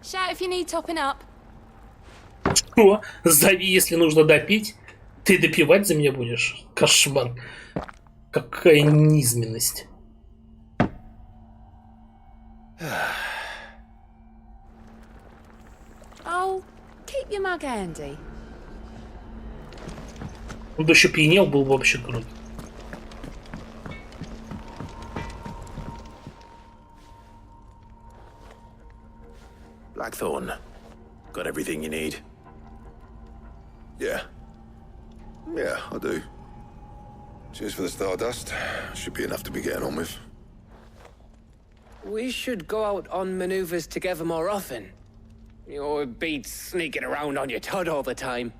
Shout if you need topping up. Что? Зови, если нужно допить. Ты допивать за меня будешь? Кошмар. Какая низменность. Oh, keep your mug handy. Он бы еще пьянел, был бы вообще круто. Blackthorn, got everything you need? Yeah. Yeah, I do. Cheers for the stardust. Should be enough to be getting on with. We should go out on maneuvers together more often. You know, it beats sneaking around on your tud all the time.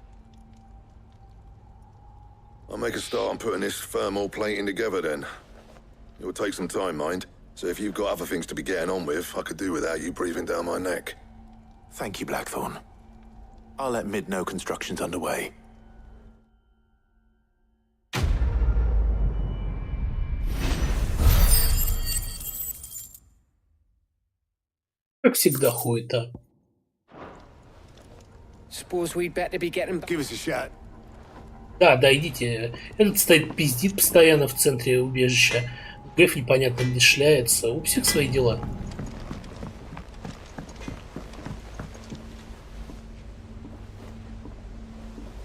I'll make a start on putting this thermal plating together then. It will take some time, mind. So if you've got other things to be getting on with, I could do without you breathing down my neck. Thank you, Blackthorn. I'll let Mid know construction's underway. Как всегда хуета. Suppose we'd better be getting... Give us a shot. Да, да, идите. Этот стоит пиздит постоянно в центре убежища. Гэф непонятно где шляется. У всех свои дела.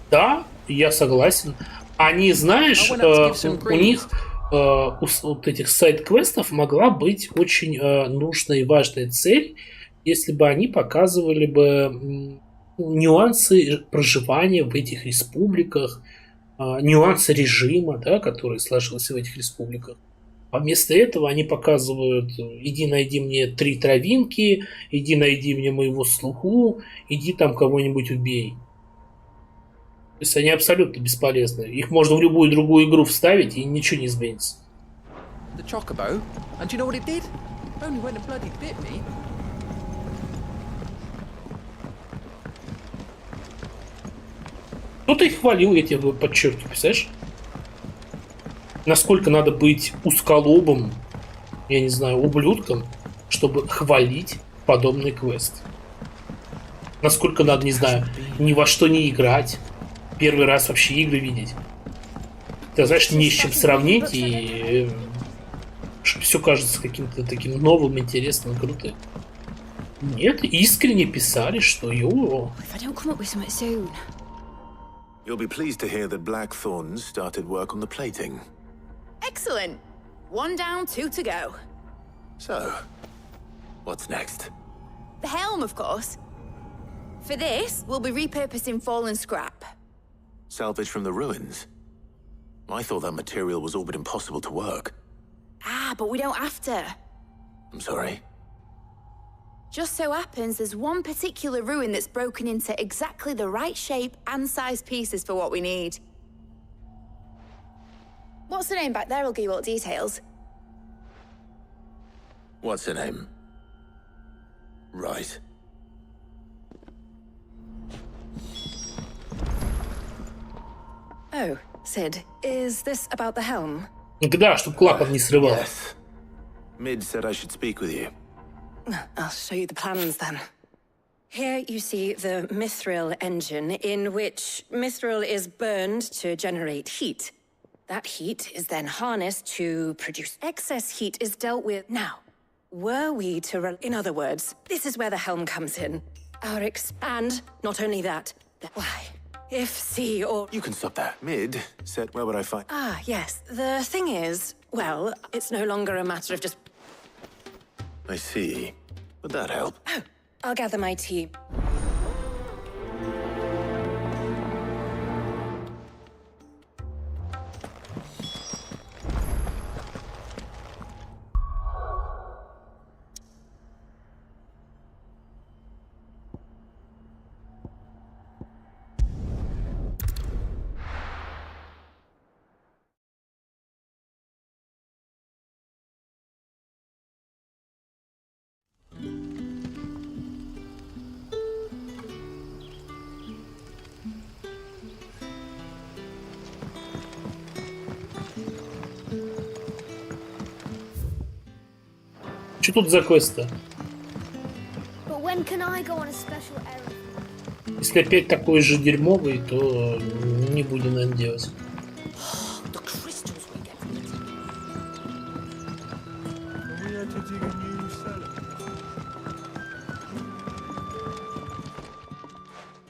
Да, я согласен. Они, знаешь, у них вот этих сайд-квестов могла быть очень нужная и важная цель, если бы они показывали бы нюансы проживания в этих республиках, нюансы режима, да, который сложился в этих республиках. А вместо этого они показывают: иди найди мне 3 травинки, иди найди мне моего слугу, иди там кого-нибудь убей. То есть они абсолютно бесполезны. Их можно в любую другую игру вставить, и ничего не изменится. The chocobo? And do you know what it did? Only went and bloody bit me. Кто-то их хвалил, я тебе подчеркиваю, представляешь? Насколько надо быть узколобым, я не знаю, ублюдком, чтобы хвалить подобный квест. Насколько надо, не знаю, ни во что не играть. Первый раз вообще игры видеть. Ты знаешь, не с чем сравнить, и все кажется каким-то таким новым, интересным, крутым. Нет, искренне писали, что You'll be pleased to hear that Blackthorn started work on the plating. Excellent. 1 down, 2 to go. So, what's next? The helm, of course. For this, we'll be repurposing fallen scrap. Salvage from the ruins? I thought that material was all but impossible to work. Ah, but we don't have to. I'm sorry. Just so happens there's one particular ruin that's broken into exactly the right shape and size pieces for what we need. What's the name back there? I'll give you all the details. What's her name? Right. Oh, Sid, is this about the helm? Да, чтоб клапан не срывал. Yes. Mid said I should speak with you. I'll show you the plans then. Here you see the mithril engine, in which mithril is burned to generate heat. That heat is then harnessed to produce excess heat is dealt with. Now, were we to... In other words, this is where the helm comes in. Our expand, not only that, why, if sea or... You can stop that. Mid said, where would I find... Ah, yes. The thing is, well, it's no longer a matter of just... I see. Would that help? Oh, I'll gather my team. Что тут за квест-то? But when can I go on a special errand? Если опять такой же дерьмовый, то не будем, наверное, делать. The crystals we get from it. Are we editing a new cellar?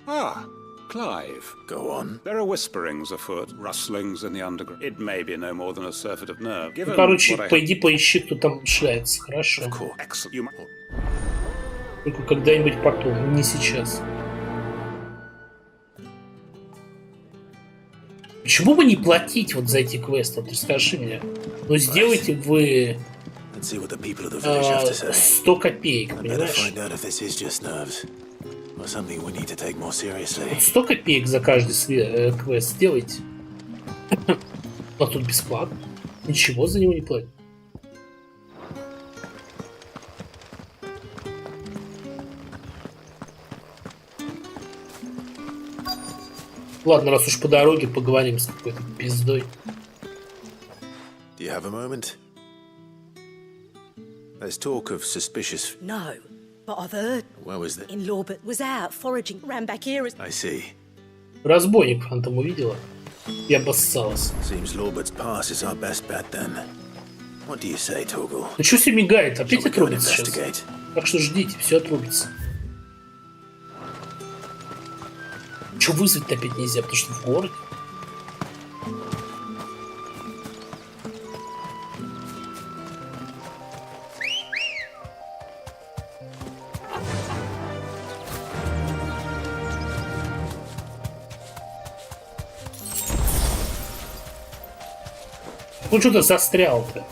Ah, Clive. Go on. There are whisperings afoot, rustlings in the underground. It may be no more than a surfeit of nerve. Ну, Given короче, what I пойди поищи, кто там шляется, хорошо? Excellent. You might... Только когда-нибудь потом, не сейчас. Почему бы не платить вот за эти квесты? Вот расскажи мне. Ну, сделайте вы 100 копеек, понимаешь? 100 копеек за каждый квест сделайте. А тут бесплатно. Ничего за него не платят. Ладно, раз уж по дороге поговорим с какой-то пиздой. Do you have a moment? There's talk of suspicious... No, but I've heard. Where was that? In Lorbert was out foraging, ran back here. I see. Разбойник она там увидела и обоссалась. Seems Lorbert's pass is our best bet then. What do you say, Torgal? Ну что все мигает? Опять отрубится сейчас. Так что ждите, все отрубится. Что вызвать-то опять нельзя, потому что в городе. Ну что-то застрял-то.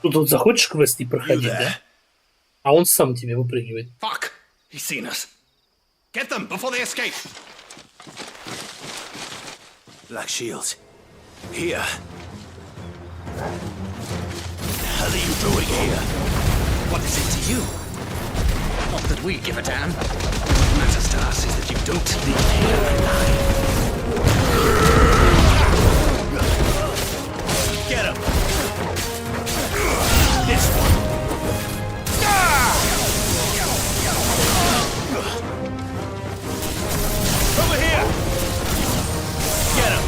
Тут вот захочешь квесты проходить, да? А он сам тебе выпрыгивает. Fuck! He's seen us. Get them before they escape. Black shields. Here. What the hell are you doing here? What is it to you? Not that we give a damn. What matters to us is that you don't leave here alive. Get him! This one! Over here! Get him!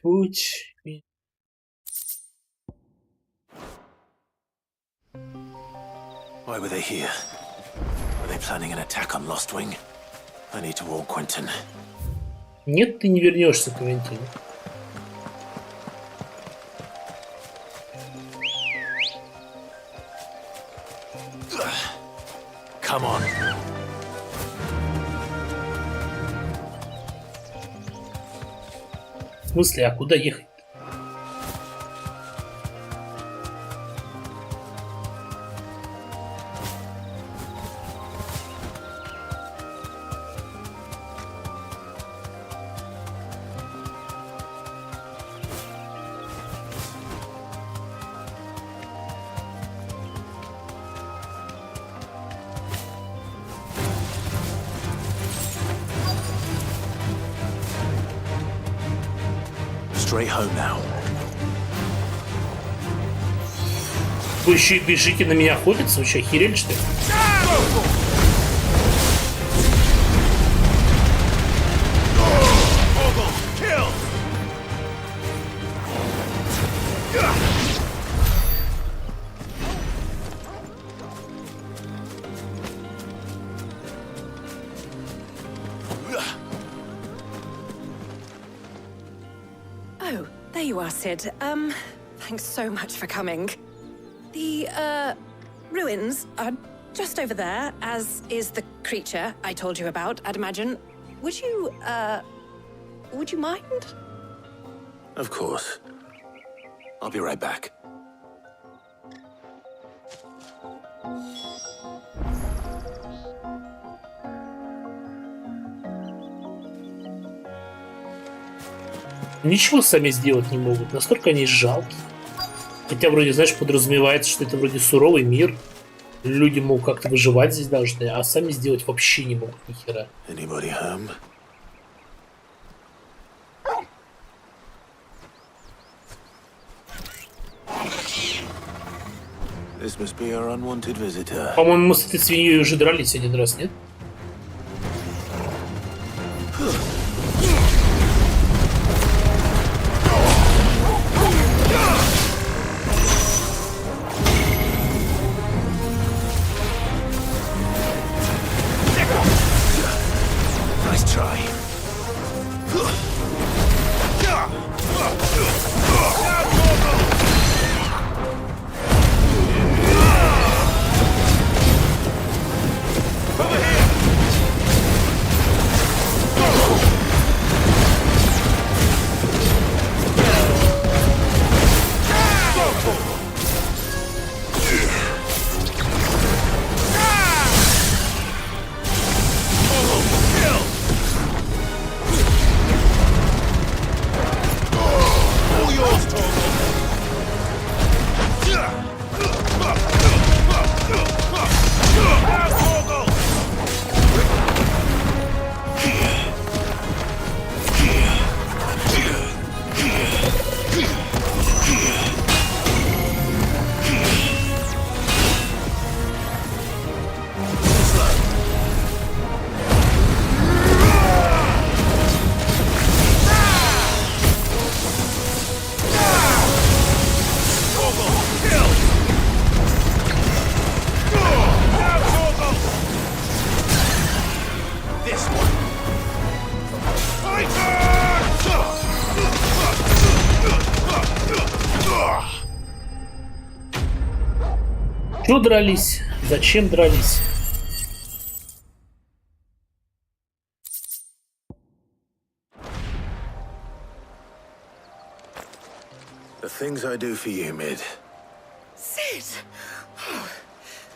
Путь. Why were they here? Were they planning an attack on Lost Wing? I need to warn Quentin. Нет, ты не вернешься, Квентин. Come on. В смысле, а куда ехать? Straight home now. Вы еще и бежите на меня охотиться? Вы что, охерели, что ли? Oh, there you are, Sid. Thanks so much for coming. The, ruins are just over there, as is the creature I told you about, I'd imagine. Would you mind? Of course. I'll be right back. Ничего сами сделать не могут. Настолько они жалкие. Хотя вроде, знаешь, подразумевается, что это вроде суровый мир. Люди, мол, как-то выживать здесь должны, а сами сделать вообще не могут ни хера. Anybody home? This must be our unwanted visitor. По-моему, мы с этой свиньей уже дрались один раз, нет? Nice try. Чего дрались? Зачем дрались? The things I do for you, Mid. Sid! Oh,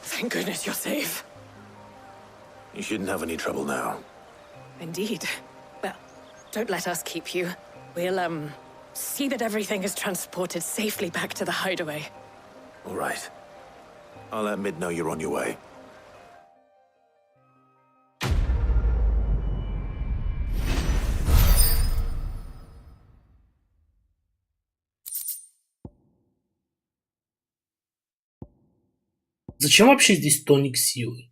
thank goodness you're safe. You shouldn't have any trouble now. Indeed. Well, Don't let us keep you. We'll, see that everything is transported safely back to the hideaway. All right. I'll let Mid know you're on your way. Зачем вообще здесь тоник силы?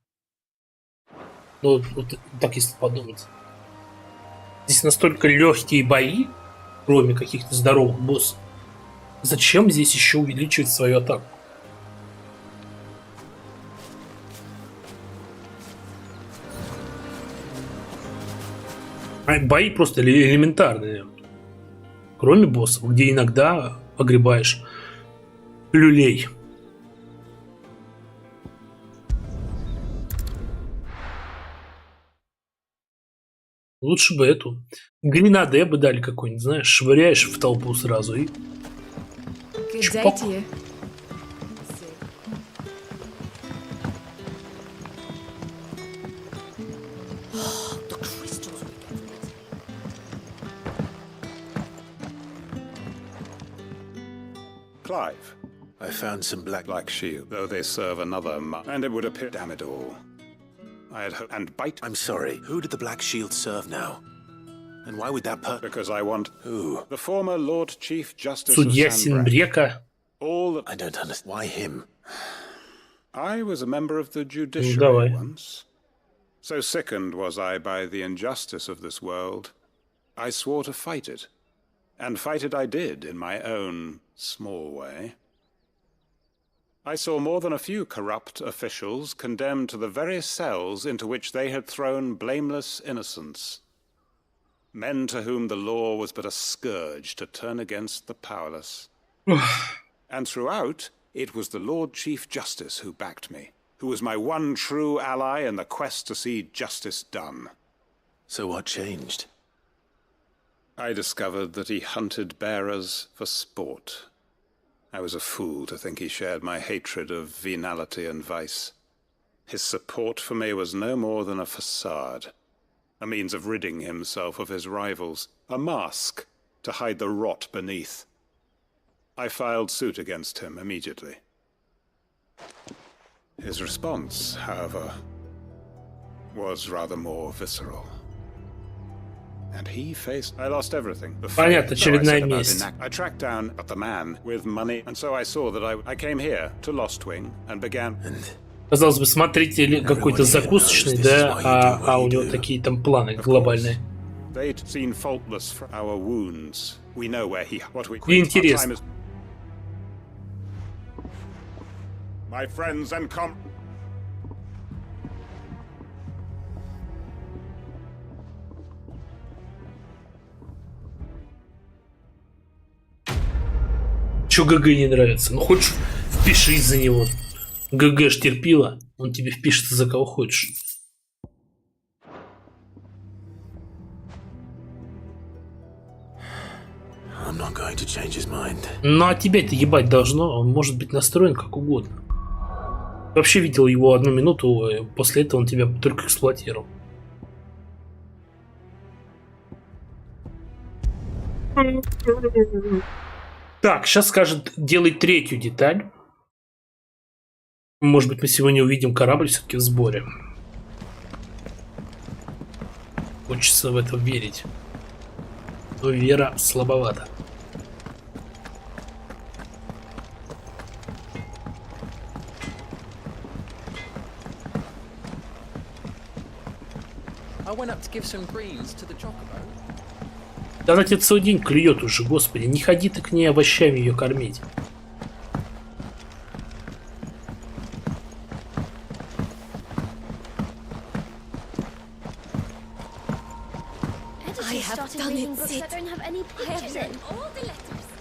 Ну, вот так если подумать. Здесь настолько легкие бои, кроме каких-то здоровых боссов. Зачем здесь еще увеличивать свою атаку? Бои просто элементарные. Кроме боссов, где иногда погребаешь люлей. Лучше бы эту гренаде бы дали какой-нибудь, знаешь, швыряешь в толпу сразу и... Чпок. Clive. I found some black shield, though they serve another and it would appear. Damn it all. I had and bite. I'm sorry. Who did the Black Shield serve now? And why would that Because I want who? The former Lord Chief Justice Судья of Sanbreque. Синбрека. All the... I don't understand. Why him? I was a member of the judiciary Давай. once. So sickened was I by the injustice of this world, I swore to fight it. And fight it I did in my own small way. I saw more than a few corrupt officials condemned to the very cells into which they had thrown blameless innocents. Men to whom the law was but a scourge to turn against the powerless. And throughout, it was the Lord Chief Justice who backed me, who was my one true ally in the quest to see justice done. So what changed? I discovered that he hunted bearers for sport. I was a fool to think he shared my hatred of venality and vice. His support for me was no more than a facade, a means of ridding himself of his rivals, a mask to hide the rot beneath. I filed suit against him immediately. His response, however, was rather more visceral. And he faced... I lost everything. Понятно, очередная месть. I tracked down the man with money, and so I saw that I came here to Lostwing and began... Казалось бы, смотритель какой-то закусочный, да, а у него такие там планы глобальные. They'd seen faultless for our wounds. We know where he... What we... Интересно. My friends and Чё ГГ не нравится? Ну, хочешь, впишись за него. ГГ ж терпила, он тебе впишется за кого хочешь. I'm not going to change his mind. Ну, а тебя это ебать должно, он может быть настроен как угодно. Вообще видел его 1 минуту, после этого он тебя только эксплуатировал. Так, сейчас скажет, делай 3-ю деталь. Может быть, мы сегодня увидим корабль все-таки в сборе. Хочется в это верить. Но вера слабовата. I went up to give some greens to the chocobo. Да она тебе целый день клюет уже, господи. Не ходи ты к ней овощами ее кормить.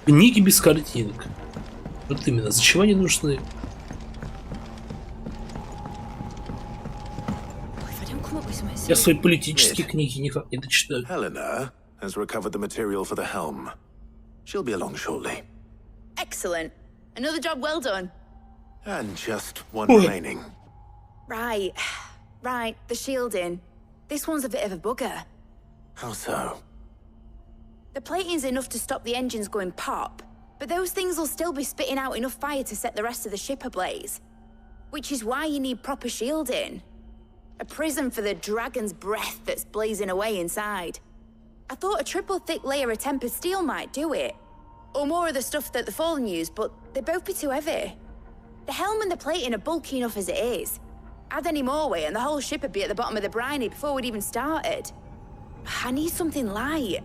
Книги без картинок. Вот именно. Зачем они нужны? Я свои политические книги никак не дочитаю. Helena has recovered the material for the helm. She'll be along shortly. Excellent. Another job well done. And just one remaining. Right. Right, the shielding. This one's a bit of a bugger. How so? The plating's enough to stop the engines going pop, but those things will still be spitting out enough fire to set the rest of the ship ablaze. Which is why you need proper shielding. A prison for the dragon's breath that's blazing away inside. I thought a triple thick layer of tempered steel might do it. Or more of the stuff that the Fallen use, but they'd both be too heavy. The helm and the plating are bulky enough as it is. Add any more weight and the whole ship would be at the bottom of the briny before we'd even started. I need something light.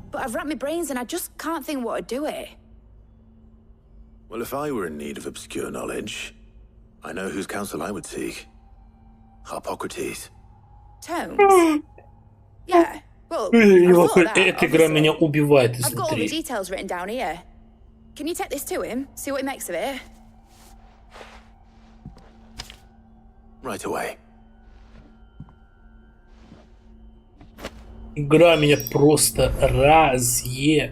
But I've racked my brains and I just can't think what would do it. Well, if I were in need of obscure knowledge, I know whose counsel I would seek. Hippocrates. Tomes? Yeah, well, Эта игра меня убивает I've got all the изнутри. details written down here. Can you take this to him? See what he makes of it? Right away. Игра меня просто разъедает.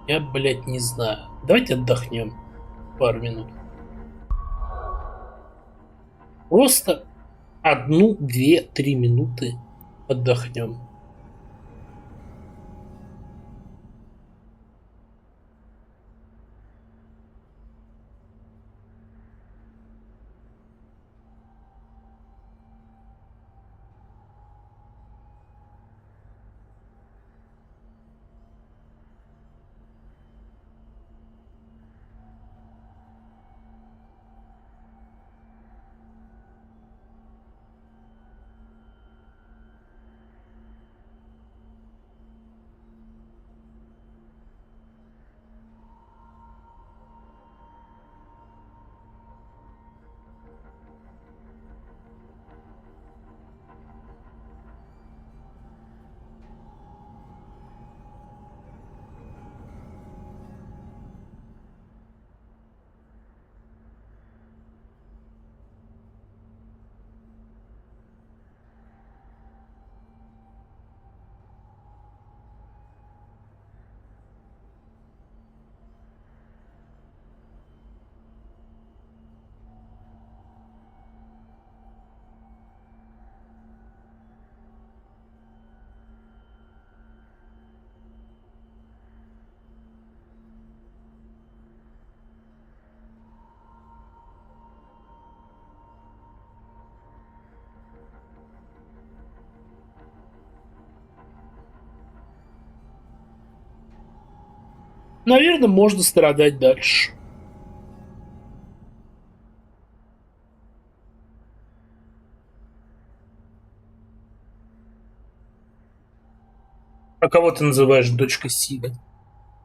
Я, блядь, не знаю. Давайте отдохнем пару минут. Просто 1, 2, 3 минуты отдохнем. Наверное, можно страдать дальше. А кого ты называешь дочкой Сида?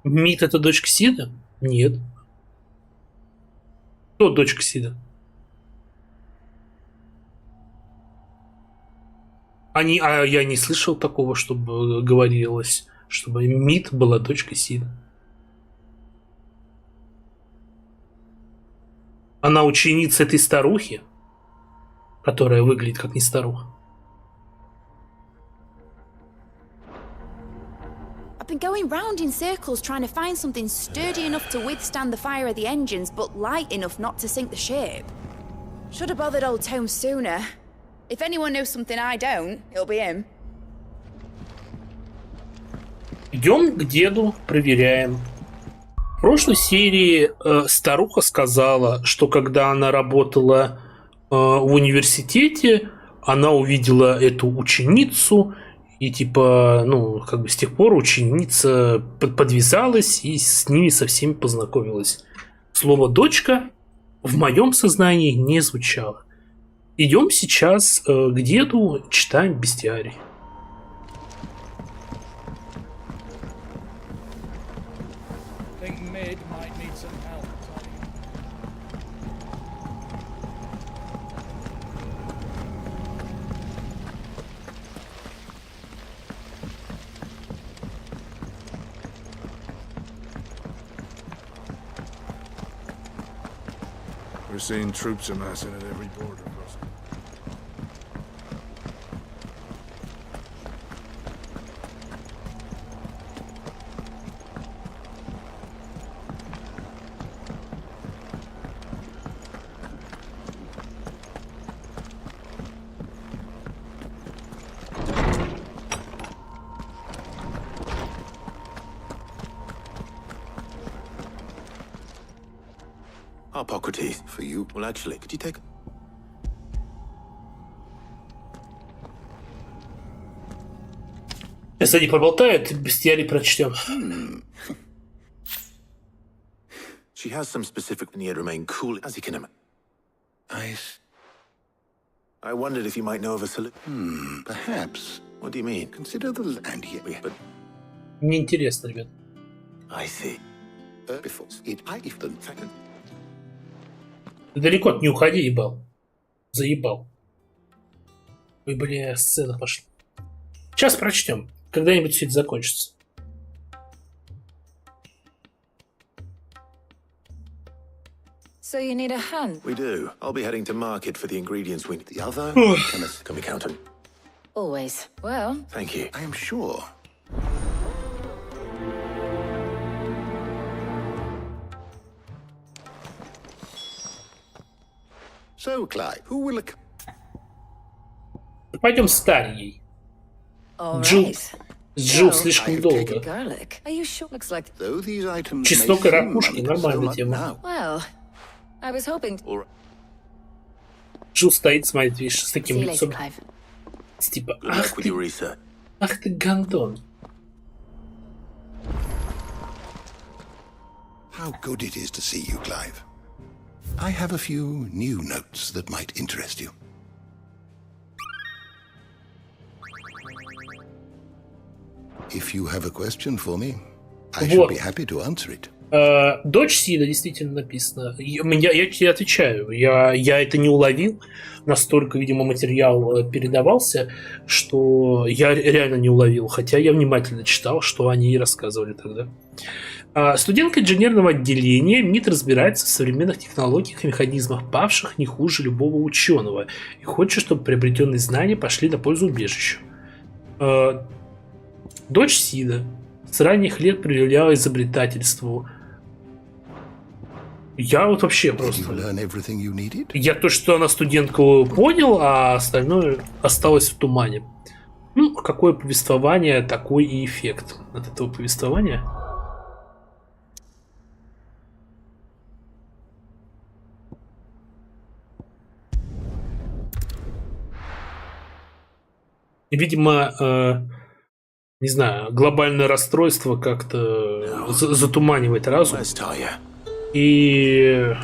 Мит — это дочка Сида? Нет. Кто дочка Сида? Я не слышал такого, чтобы говорилось, чтобы Мит была дочкой Сида. Она ученица этой старухи, которая выглядит как не старуха. I've been going round in circles trying to find something sturdy enough to withstand the fire of the engines, but light enough not to sink the ship. Should have bothered old Tome sooner. If anyone knows something I don't, it'll be him. Идем к деду, проверяем. В прошлой серии старуха сказала, что когда она работала в университете, она увидела эту ученицу, и типа, ну, как бы с тех пор ученица подвязалась и с ними со всеми познакомилась. Слово «дочка» в моем сознании не звучало. Идем сейчас к деду, читаем бестиарий. We're seeing troops amassing at every border crossing. Hippocrates. For you. Well, actually, could you take... Сейчас они поболтают, бестиарий прочтем. She has some specific need to remain cool as you can imagine. I wondered if you might know of a solution. Perhaps. What do you mean? Consider the land here. But Мне интересно, ребят. I see. Before it, I even second. Ты далеко не уходи, ебал. Заебал. Ой, бля, сцена пошла. Сейчас прочтем. Когда-нибудь все это закончится. So you need a hand? We do. I'll be heading to market for the ingredients we need. The other chemist. Can we count on? Always. Well, Thank you. I am sure. So, Clive, who will... Пойдем с Тарьей. all Джилл. right. Джилл So, слишком долго. Garlic. Are you sure? Looks like. Though these items Чеснок may и seem ракушки — unpleasant нормальная so тема. now. Well, I was hoping. Джилл стоит, смотрит, видишь, с See таким you later, лицом. Clive. Типа, Good luck with your research. ах ты гандон. How good it is to see you, Clive. I have a few new notes that might interest you. If you have a question for me, I shall be happy to answer it. Дочь Сида действительно написано. Я тебе отвечаю, я это не уловил. Настолько, видимо, материал передавался, что я реально не уловил. Хотя я внимательно читал, что они и рассказывали тогда. Студентка инженерного отделения МИД разбирается в современных технологиях и механизмах павших не хуже любого ученого и хочет, чтобы приобретенные знания пошли на пользу убежищу. Дочь Сида с ранних лет проявляла изобретательству. Я вот вообще просто... Я то, что она студентку понял, а остальное осталось в тумане. Ну, какое повествование, такой и эффект от этого повествования. Видимо, не знаю, глобальное расстройство как-то затуманивает разум. И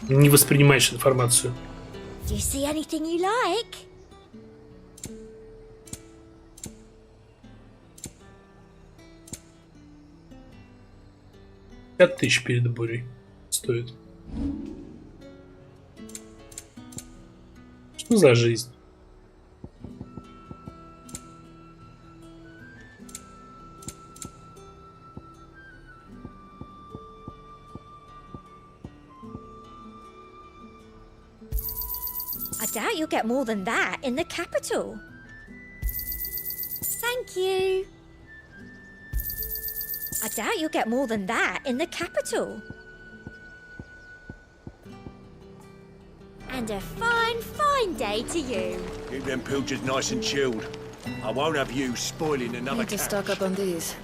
не воспринимаешь информацию. Do you see anything you like? 50 тысяч перед бурей стоит. Что за жизнь? I doubt you'll get more than that in the capital. Thank you. I doubt you'll get more than that in the capital. And a fine, fine day to you. Keep them pilchards nice and chilled. I won't have you spoiling another Need to catch. stock up on these.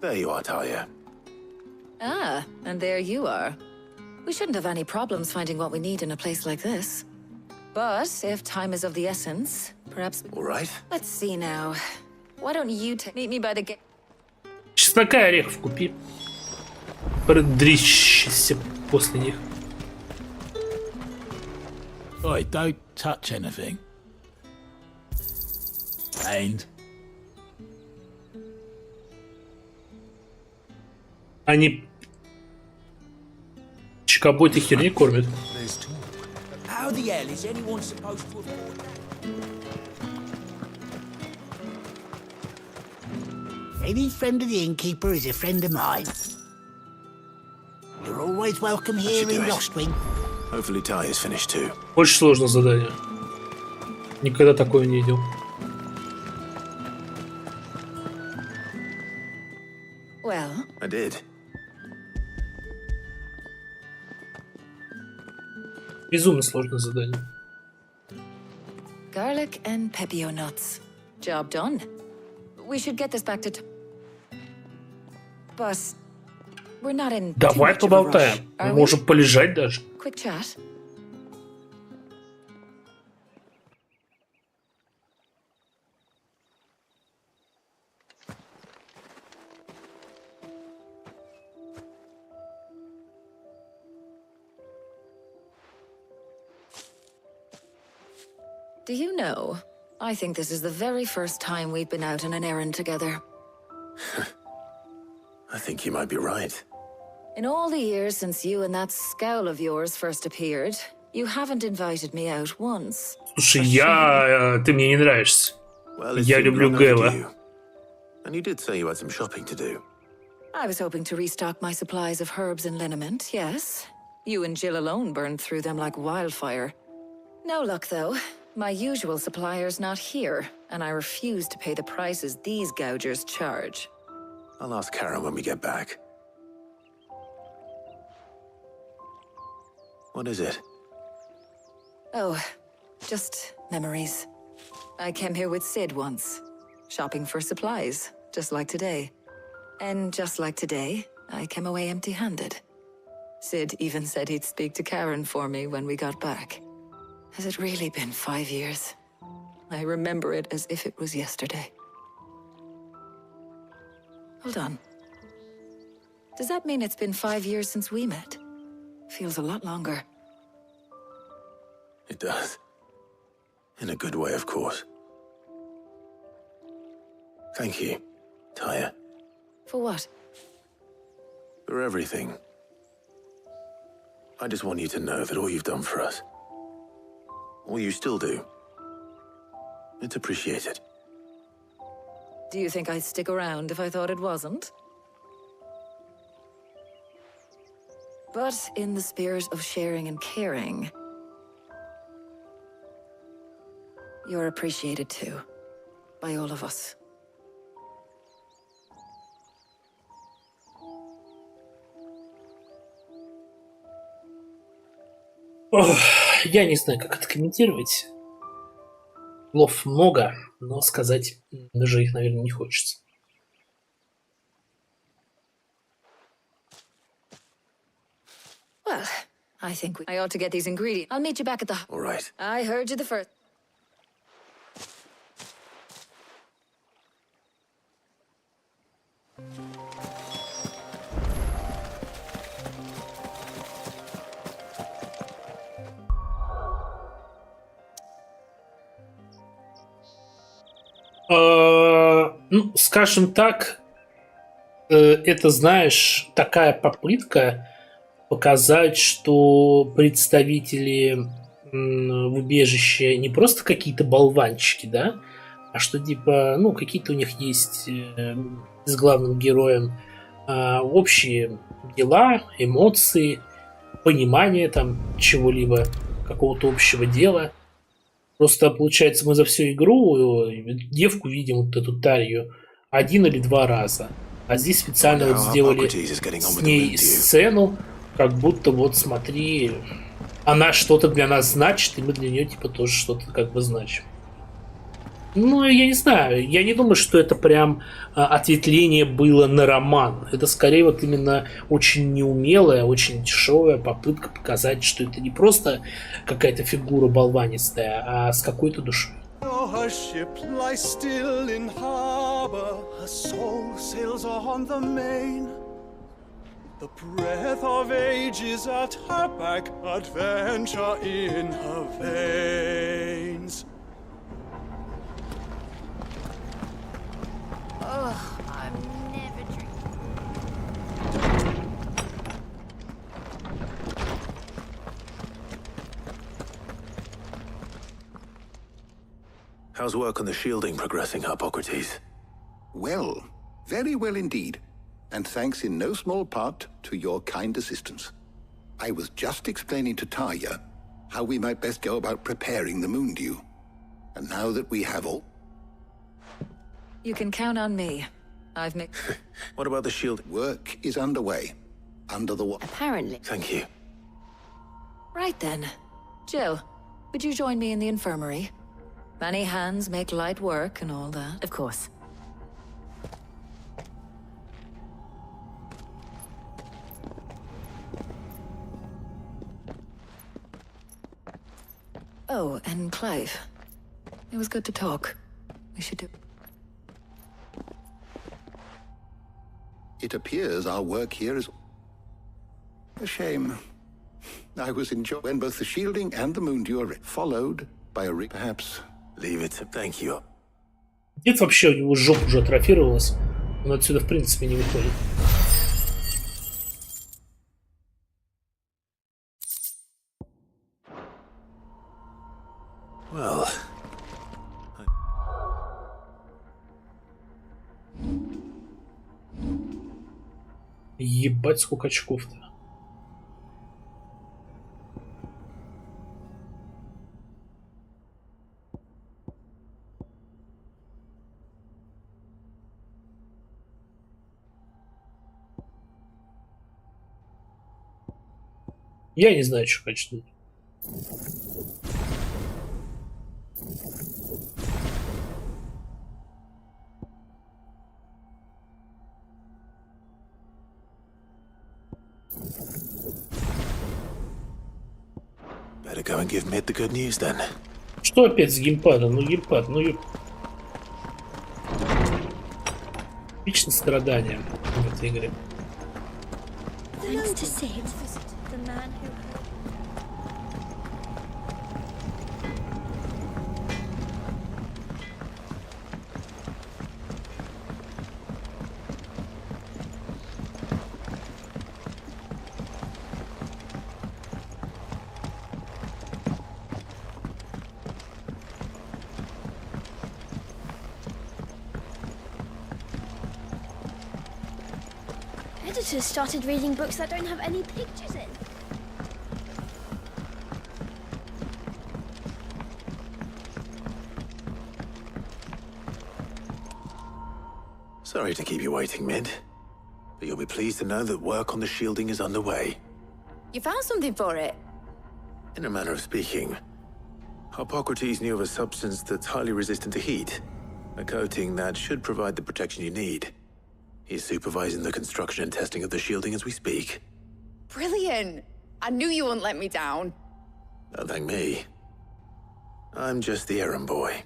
There you are, Talia. Ah, and there you are. We shouldn't have any problems finding what we need in a place like this. But if time is of the essence, perhaps... All right. Let's see now. Why don't you meet me by the gate? Чеснока и орехов купи. Продрищися после них. Oi, don't touch anything. And Они чикабой этой херни кормят. How the hell is anyone supposed to afford that? Any friend of the innkeeper is a friend of mine. You're always welcome here in Lostwing. Hopefully Talia's finished too. Очень сложное задание. Никогда такое не видел. Well, I did. Безумно сложное задание. garlic and pepio nuts. Job done. We should get this back to... But We're not in too Давай much of a rush, поболтаем. are Мы we? можем полежать даже. Quick chat. Do you know, I think this is the very first time we've been out on an errand together. I think you might be right. In all the years since you and that scowl of yours first appeared, you haven't invited me out once. Слушай, ты мне не нравишься. Well, it's Я been люблю long Гэва. overdue. And you did say you had some shopping to do. I was hoping to restock my supplies of herbs and liniment, yes. You and Jill alone burned through them like wildfire. No luck, though. My usual supplier's not here, and I refuse to pay the prices these gougers charge. I'll ask Karen when we get back. What is it? Oh, just memories. I came here with Sid once, shopping for supplies, just like today. And just like today, I came away empty-handed. Sid even said he'd speak to Karen for me when we got back. Has it really been 5 years? I remember it as if it was yesterday. Hold on. Does that mean it's been 5 years since we met? Feels a lot longer. It does. In a good way, of course. Thank you, Taya, For what? for everything. I just want you to know that all you've done for us, all you still do, it's appreciated. Do you think I'd stick around if I thought it wasn't? But in the spirit of sharing and caring, you're appreciated too, by all of us. Ох, я не знаю, как это комментировать. Слов много, но сказать даже их, наверное, не хочется. Well, I think I ought to get these ingredients. I'll meet you back at the... All right. I heard you the first... Ну, скажем так, это, знаешь, такая попытка показать, что представители в убежище не просто какие-то болванчики, да, а что, типа, ну, какие-то у них есть с главным героем общие дела, эмоции, понимание там чего-либо, какого-то общего дела. Просто, получается, мы за всю игру девку видим, вот эту Тарью, 1 или 2 раза. А здесь специально вот сделали с ней сцену, как будто вот смотри, она что-то для нас значит, и мы для нее типа тоже что-то как бы значим. Ну, я не знаю, я не думаю, что это прям ответвление было на роман. Это скорее вот именно очень неумелая, очень дешевая попытка показать, что это не просто какая-то фигура болванистая, а с какой-то душой. Her ship lies still in harbor, her soul sails on the main. The breath of age is at her back, adventure in her veins. Ugh, I'm never drinking. How's work on the shielding progressing, Hippocrates? Well, very well indeed. And thanks in no small part to your kind assistance. I was just explaining to Tarja how we might best go about preparing the moon dew. And now that we have all... You can count on me. I've made... What about the shield? Work is underway. Under the water. Apparently. Thank you. Right then. Jill, would you join me in the infirmary? Many hands make light work and all that. Of course. Oh, and Clive. It was good to talk. We should do... It appears our work here is a shame. I was enjoying when both the shielding and the Moondew followed by a perhaps. Leave it. Thank you. Нет, вообще у него жопа уже атрофировалась. Он отсюда в принципе не выходит. Well. Ебать, сколько очков-то. Я не знаю, что хочу. Better go and give Mid the good news then. Что опять с геймпадом? Ну геймпад, ну Вечно страдания в этой игре. Thanks to Sid, the man who... Editors started reading books that don't have any pictures in. Sorry to keep you waiting, Mid. But you'll be pleased to know that work on the shielding is underway. You found something for it? In a manner of speaking, Hippocrates knew of a substance that's highly resistant to heat. A coating that should provide the protection you need. He's supervising the construction and testing of the shielding as we speak. Brilliant! I knew you wouldn't let me down. Don't thank me. I'm just the errand boy.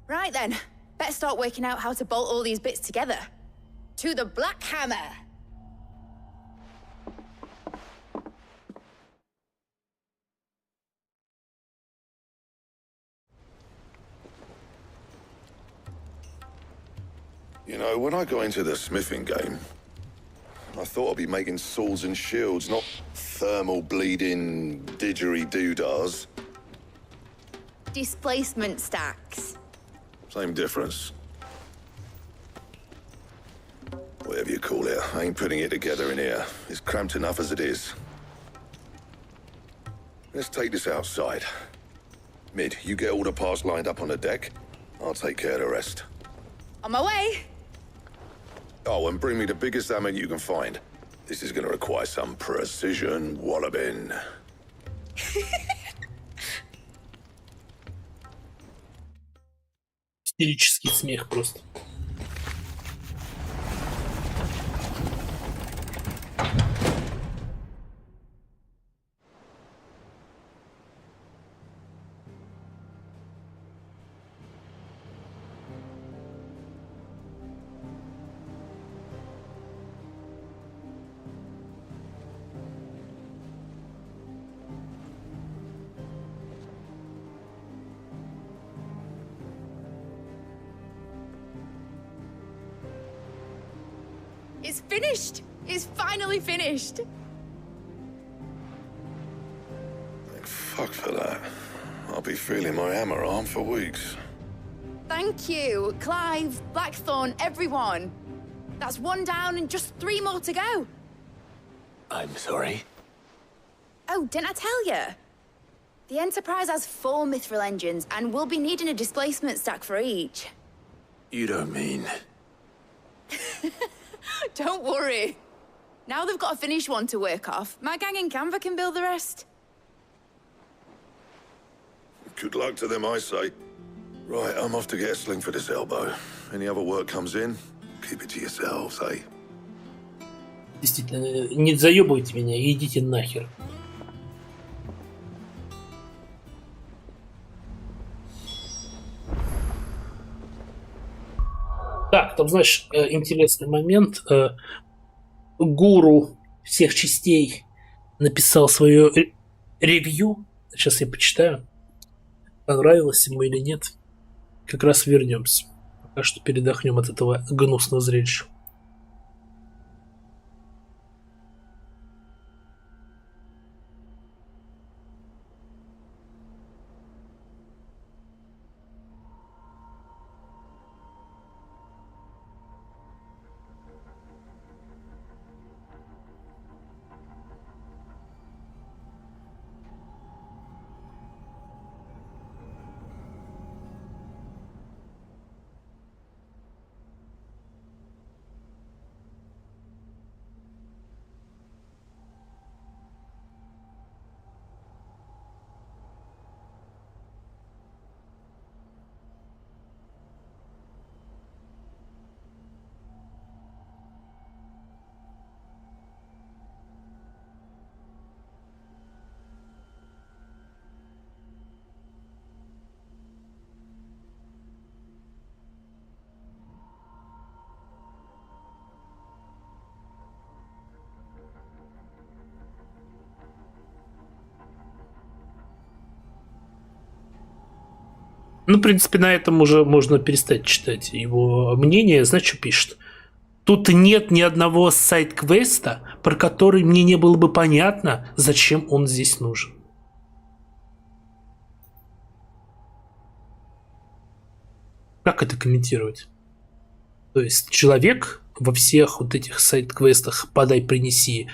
Right then, better start working out how to bolt all these bits together. To the Black Hammer! You know, when I got into the smithing game, I thought I'd be making swords and shields, not thermal bleeding didgeridoo-dahs. Displacement stacks. Same difference. Whatever you call it, I ain't putting it together in here. It's cramped enough as it is. Let's take this outside. Mid, you get all the parts lined up on the deck. I'll take care of the rest. On my way! Oh, and bring me the biggest hammer you can find. This is gonna require some precision walloping. Истерический смех просто. It's finished! It's finally finished! Thank fuck for that. I'll be feeling my hammer arm for weeks. Thank you, Clive, Blackthorn, everyone. That's one down and just 3 more to go. I'm sorry. Oh, didn't I tell you? The Enterprise has 4 mithril engines, and we'll be needing a displacement stack for each. You don't mean... Don't worry. Now they've got a finished one to work off. My gang in Canva can build the rest. Good luck to them, I say. Right, I'm off to get a sling for this elbow. Any other work comes in, keep it to yourselves, eh? Действительно, не заебывайте меня, идите нахер. Так, там, знаешь, интересный момент. Гуру всех частей написал свое ревью. Сейчас я почитаю. Понравилось ему или нет. Как раз вернемся. Пока что передохнем от этого гнусного зрелища. Ну, в принципе, на этом уже можно перестать читать его мнение. Знаешь, что пишет? Тут нет ни одного сайд-квеста, про который мне не было бы понятно, зачем он здесь нужен. Как это комментировать? То есть человек во всех вот этих сайд-квестах «подай, принеси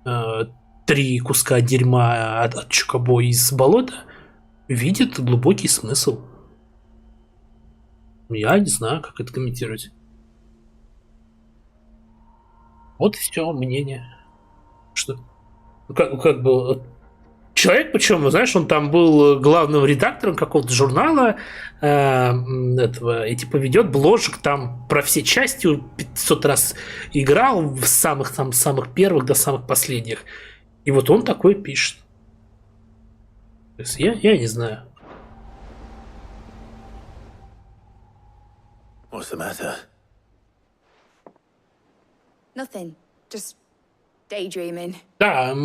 3 куска дерьма от Чукабо из болота» видит глубокий смысл. Я не знаю, как это комментировать. Вот и все мнение. Что? Как бы человек, причем, знаешь, он там был главным редактором какого-то журнала этого, и типа ведет бложек там про все части, 500 раз играл в самых первых до самых последних. И вот он такой пишет. То есть я не знаю. What's the matter? Nothing. Just daydreaming. Да,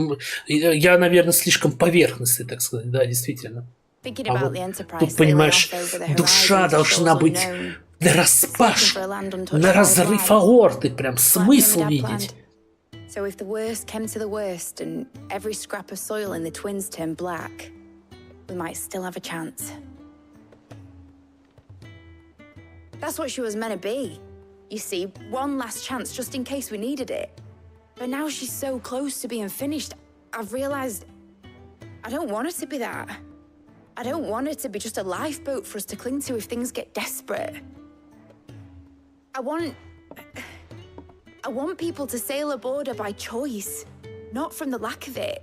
я, наверное, слишком поверхностный, так сказать, да, действительно. Thinking А about вот the Enterprise тут, понимаешь, душа должна быть на разрыв аорты, прям смысл видеть. So if the worst came to the worst and every scrap of soil in the twins turned black, we might still have a chance. That's what she was meant to be. You see, one last chance just in case we needed it. But now she's so close to being finished, I've realized I don't want it to be that. I don't want it to be just a lifeboat for us to cling to if things get desperate. I want people to sail aboard her by choice, not from the lack of it.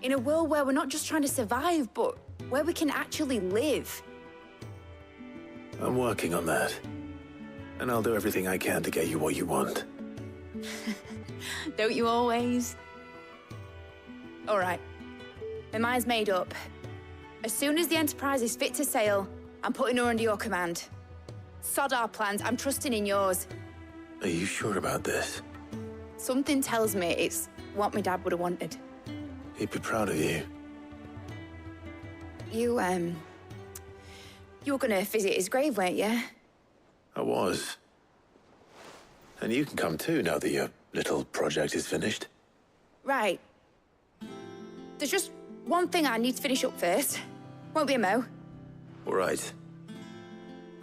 In a world where we're not just trying to survive, but where we can actually live. I'm working on that. And I'll do everything I can to get you what you want. Don't you always? All right. My mind's made up. As soon as the Enterprise is fit to sail, I'm putting her under your command. Sod our plans, I'm trusting in yours. Are you sure about this? Something tells me it's what my dad would have wanted. He'd be proud of you. You were gonna visit his grave, weren't you? I was. And you can come too now that your little project is finished. Right. There's just one thing I need to finish up first. Won't be a mo. All right.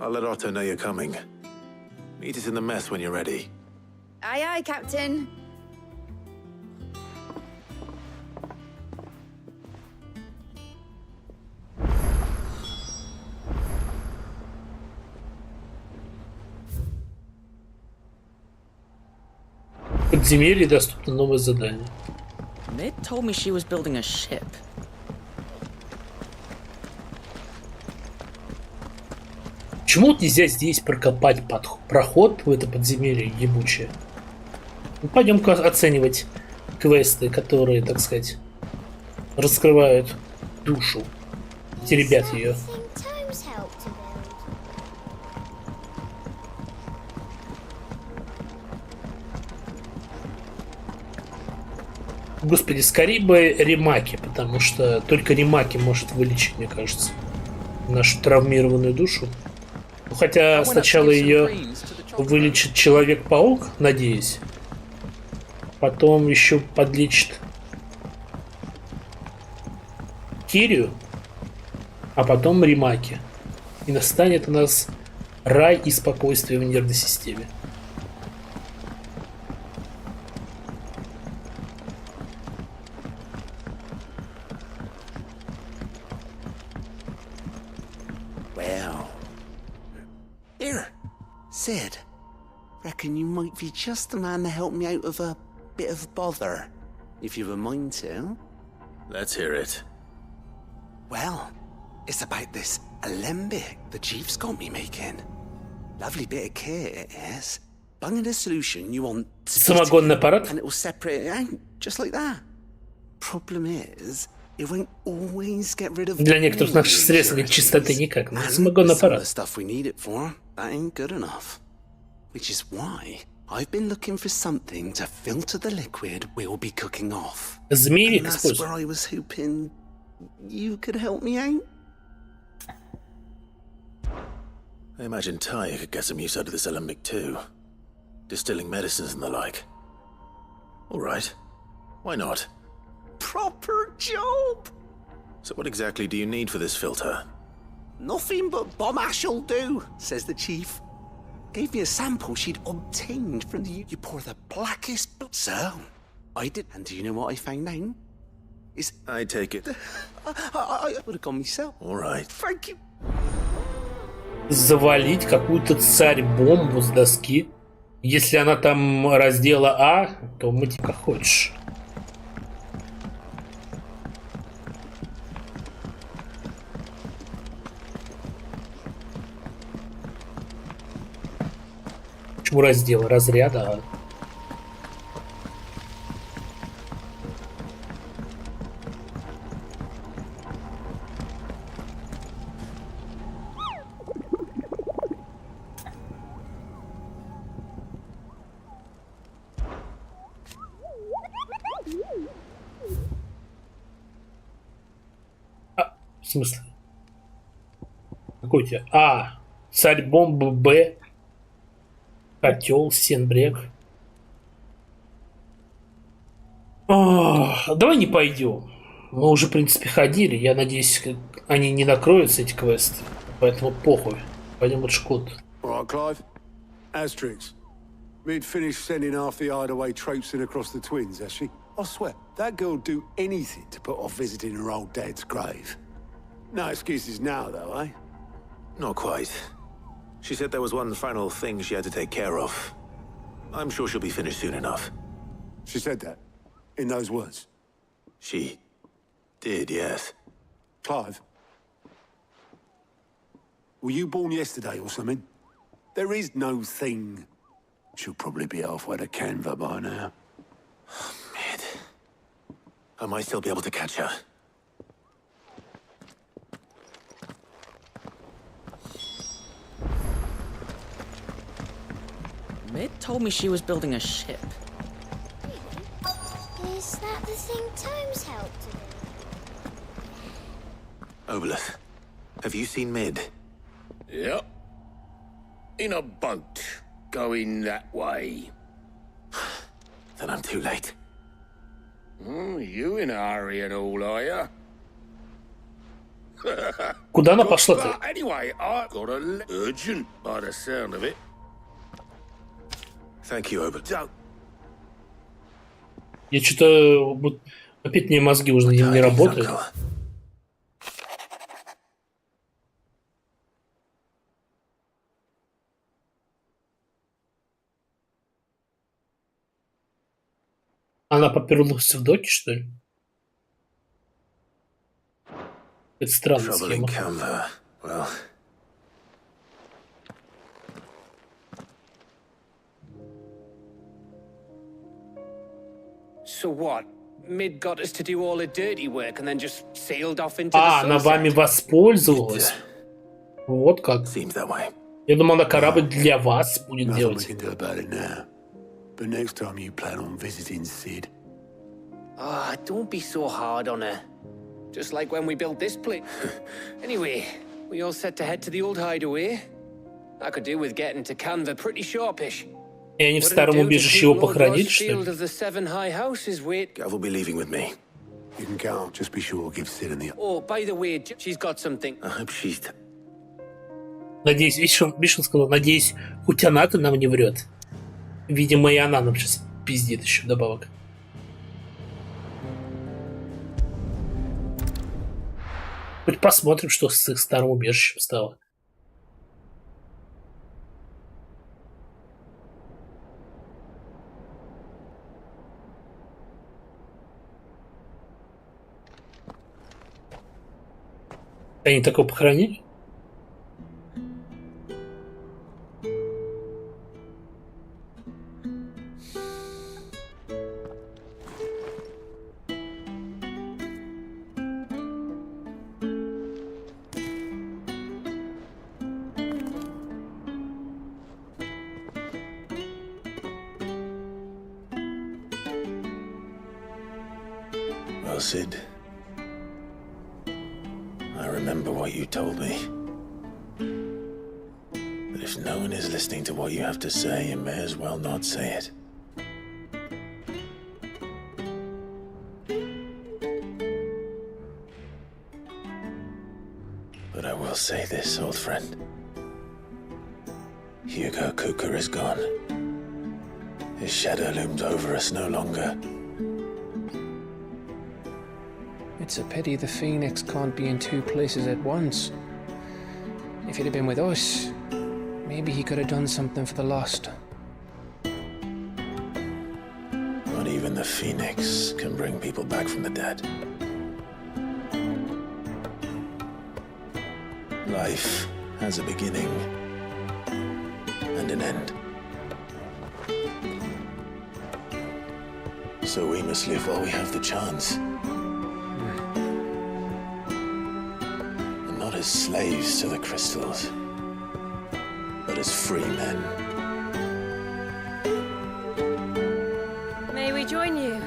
I'll let Otto know you're coming. Meet us in the mess when you're ready. Aye, aye, Captain. В подземелье доступно новое задание. Mid told me she was building a ship. Почему вот нельзя здесь прокопать проход в это подземелье ебучее? Ну, пойдем-ка оценивать квесты, которые, так сказать, раскрывают душу, теребят ее. Господи, скорее бы Римаки, потому что только Римаки может вылечить, мне кажется, нашу травмированную душу. Ну, хотя сначала ее вылечит Человек-паук, надеюсь. Потом еще подлечит Кирию, а потом Римаки. И настанет у нас рай и спокойствие в нервной системе. Here, Sid. Reckon you might be just the man to help me out of a bit of bother, if you've a mind to. Let's hear it. Well, it's about this alembic the chief's got me making. Lovely bit of kit it is. Bunging a solution you want Самогонный аппарат. and it will separate it out, just like that. Problem is, it won't always get rid of Для некоторых наших средств чистоты никак. Но самогонный аппарат. stuff we need it for, that ain't good enough. Which is why I've been looking for something to filter the liquid we'll be cooking off. Змеевик And that's используй. where I was hoping you could help me out. I imagine Ty could get some use out of this alembic too. Distilling medicines and the like. All right. Why not? Proper job! So what exactly do you need for this filter? Nothing but bomb ash'll do, says the chief. Gave me a sample she'd obtained from the... You pour the blackest... So, I did... And do you know what I found out? Is... I take it. I would have gone myself. All right. Thank you. Завалить какую-то царь-бомбу с доски. Если она там раздела А, то мыть как хочешь. Почему раздел? Разряда А. В смысле? Какой у тебя? А. Царь-бомба Б. Котел, Сенбрег. Давай не пойдем. Мы уже, в принципе, ходили. Я надеюсь, они не накроются, эти квесты. Поэтому похуй. Пойдем от Шкот. All right, Clive. Asterix. We'd finished sending half the hideaway traipsing across the twins, has she? I swear, that girl'd do anything to put off visiting her old dad's grave. No excuses now, though, eh? Not quite. She said there was one final thing she had to take care of. I'm sure she'll be finished soon enough. She said that? In those words? She did, yes. Clive? Were you born yesterday or something? There is no thing. She'll probably be halfway to Canva by now. Mid. I might still be able to catch her. Mid told me she was building a ship. Is that the thing Tomes helped to do? Obolus, have you seen Mid? Yep. In a boat, going that way. Then I'm too late. You in a hurry and all, are you? Куда она пошла-то? Anyway, I got a urgent by the sound of it. Thank you, Obolus. Я что-то... Вот, опять мне мозги уже не работают. Она поперлась в доке, что ли? Это странная схема. Well. So what? Mid got us to do all the dirty work and then just sailed off into the Она sunset? вами воспользовалась. Вот как. Я думал, она корабль для вас будет делать. But next time you plan on visiting Sid, Ah, don't be so hard on her. Just like when we built this place. Anyway, we all set to head to the old hideaway. I could do with getting to Canva pretty sharpish. И они в старом убежище его похоронили, что ли? Gav will be leaving with me. You can go. Just be sure give Sid and the... Oh, by the way, she's got something. I hope she's... Надеюсь, видишь, он сказал, надеюсь, хоть она-то нам не врет. Видимо, и она нам сейчас пиздит еще вдобавок. Хоть посмотрим, что с их старым убежищем стало. Они такого похоронили? Well, Sid, I remember what you told me. But if no one is listening to what you have to say, you may as well not say it. But I will say this, old friend. Hugo Cooker is gone. His shadow looms over us no longer. It's a pity the Phoenix can't be in two places at once. If he'd have been with us, maybe he could have done something for the lost. Not even the Phoenix can bring people back from the dead. Life has a beginning and an end. So we must live while we have the chance. Not as slaves to the crystals, but as free men. May we join you?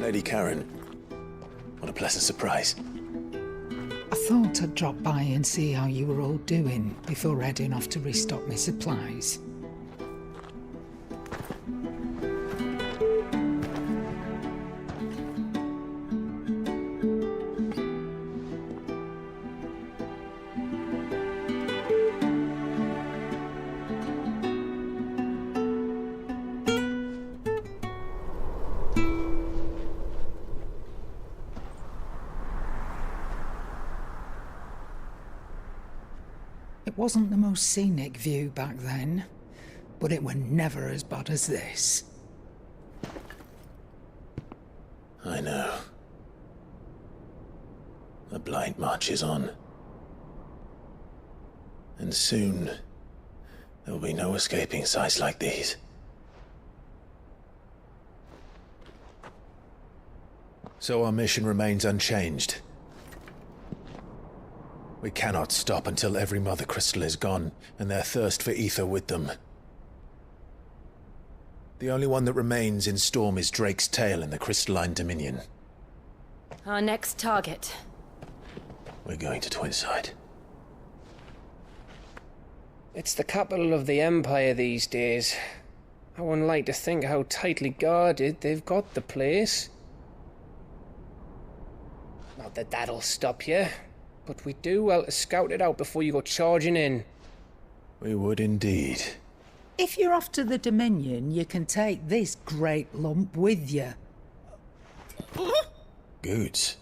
Lady Karen, what a pleasant surprise. I thought I'd drop by and see how you were all doing before heading off to restock my supplies. It wasn't the most scenic view back then, but it were never as bad as this. I know. The Blight marches on. And soon, there will be no escaping sights like these. So our mission remains unchanged. We cannot stop until every Mother Crystal is gone, and their thirst for ether with them. The only one that remains in Storm is Drake's tail in the Crystalline Dominion. Our next target. We're going to Twinside. It's the capital of the Empire these days. I wouldn't like to think how tightly guarded they've got the place. Not that that'll stop you, but we do well to scout it out before you go charging in. We would indeed. If you're off to the Dominion, you can take this great lump with you. Goods.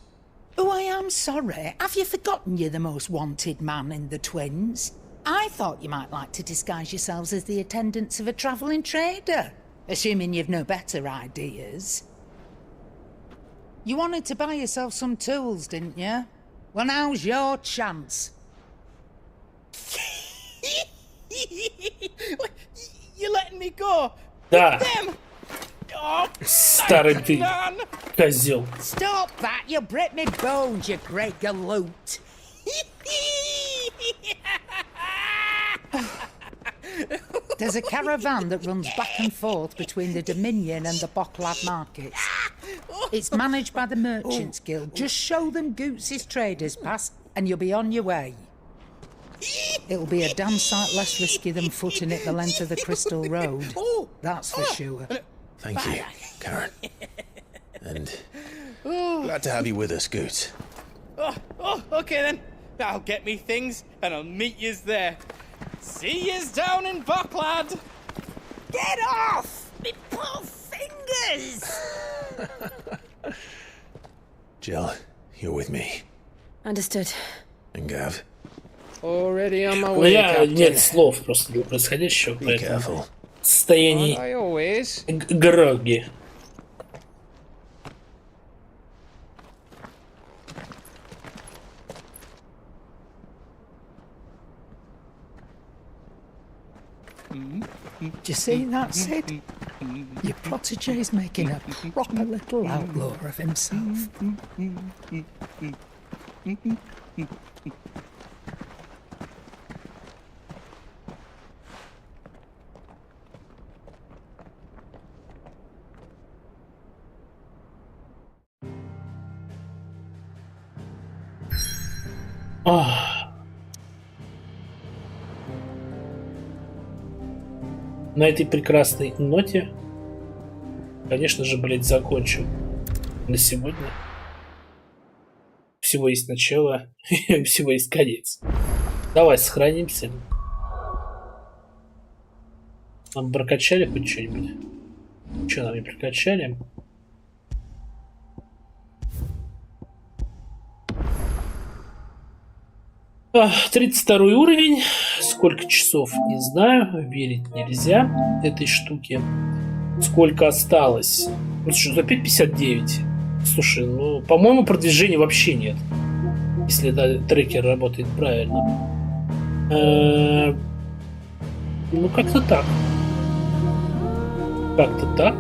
Oh, I am sorry. Have you forgotten you're the most wanted man in the Twins? I thought you might like to disguise yourselves as the attendants of a travelling trader, assuming you've no better ideas. You wanted to buy yourself some tools, didn't you? Well, now's your chance. You're letting me go? Да. Them? Oh, Старый ты козел. Stop that! You'll break me bones, you great galoot. There's a caravan that runs back and forth between the Dominion and the Bocklad markets. It's managed by the Merchants Guild. Just show them Goots' traders pass and you'll be on your way. It'll be a damn sight less risky than footing it the length of the Crystal Road. That's for sure. Thank you, Karen. And glad to have you with us, Goot. Okay then. I'll get me things and I'll meet yous there. See yous down in Bocklad. Get off! Me poor fingers! Jill, you're with me. Understood. And Gav? Already on my У way, меня Captain. нет слов просто для происходящего, поэтому в состоянии I always. гроги. Do you see that, Sid? Your protege's making a proper little outlaw of himself. На этой прекрасной ноте, конечно же, блять, закончим на сегодня. Всего есть начало, всего есть конец. Давай сохранимся. Нам прокачали хоть что-нибудь? Что нам не прокачали? А, 32 уровень. Сколько часов, не знаю. Верить нельзя этой штуке. Сколько осталось? Ну что, опять 59. Слушай, ну, по-моему, продвижения вообще нет. Если трекер работает правильно. Ну, как-то так. Как-то так.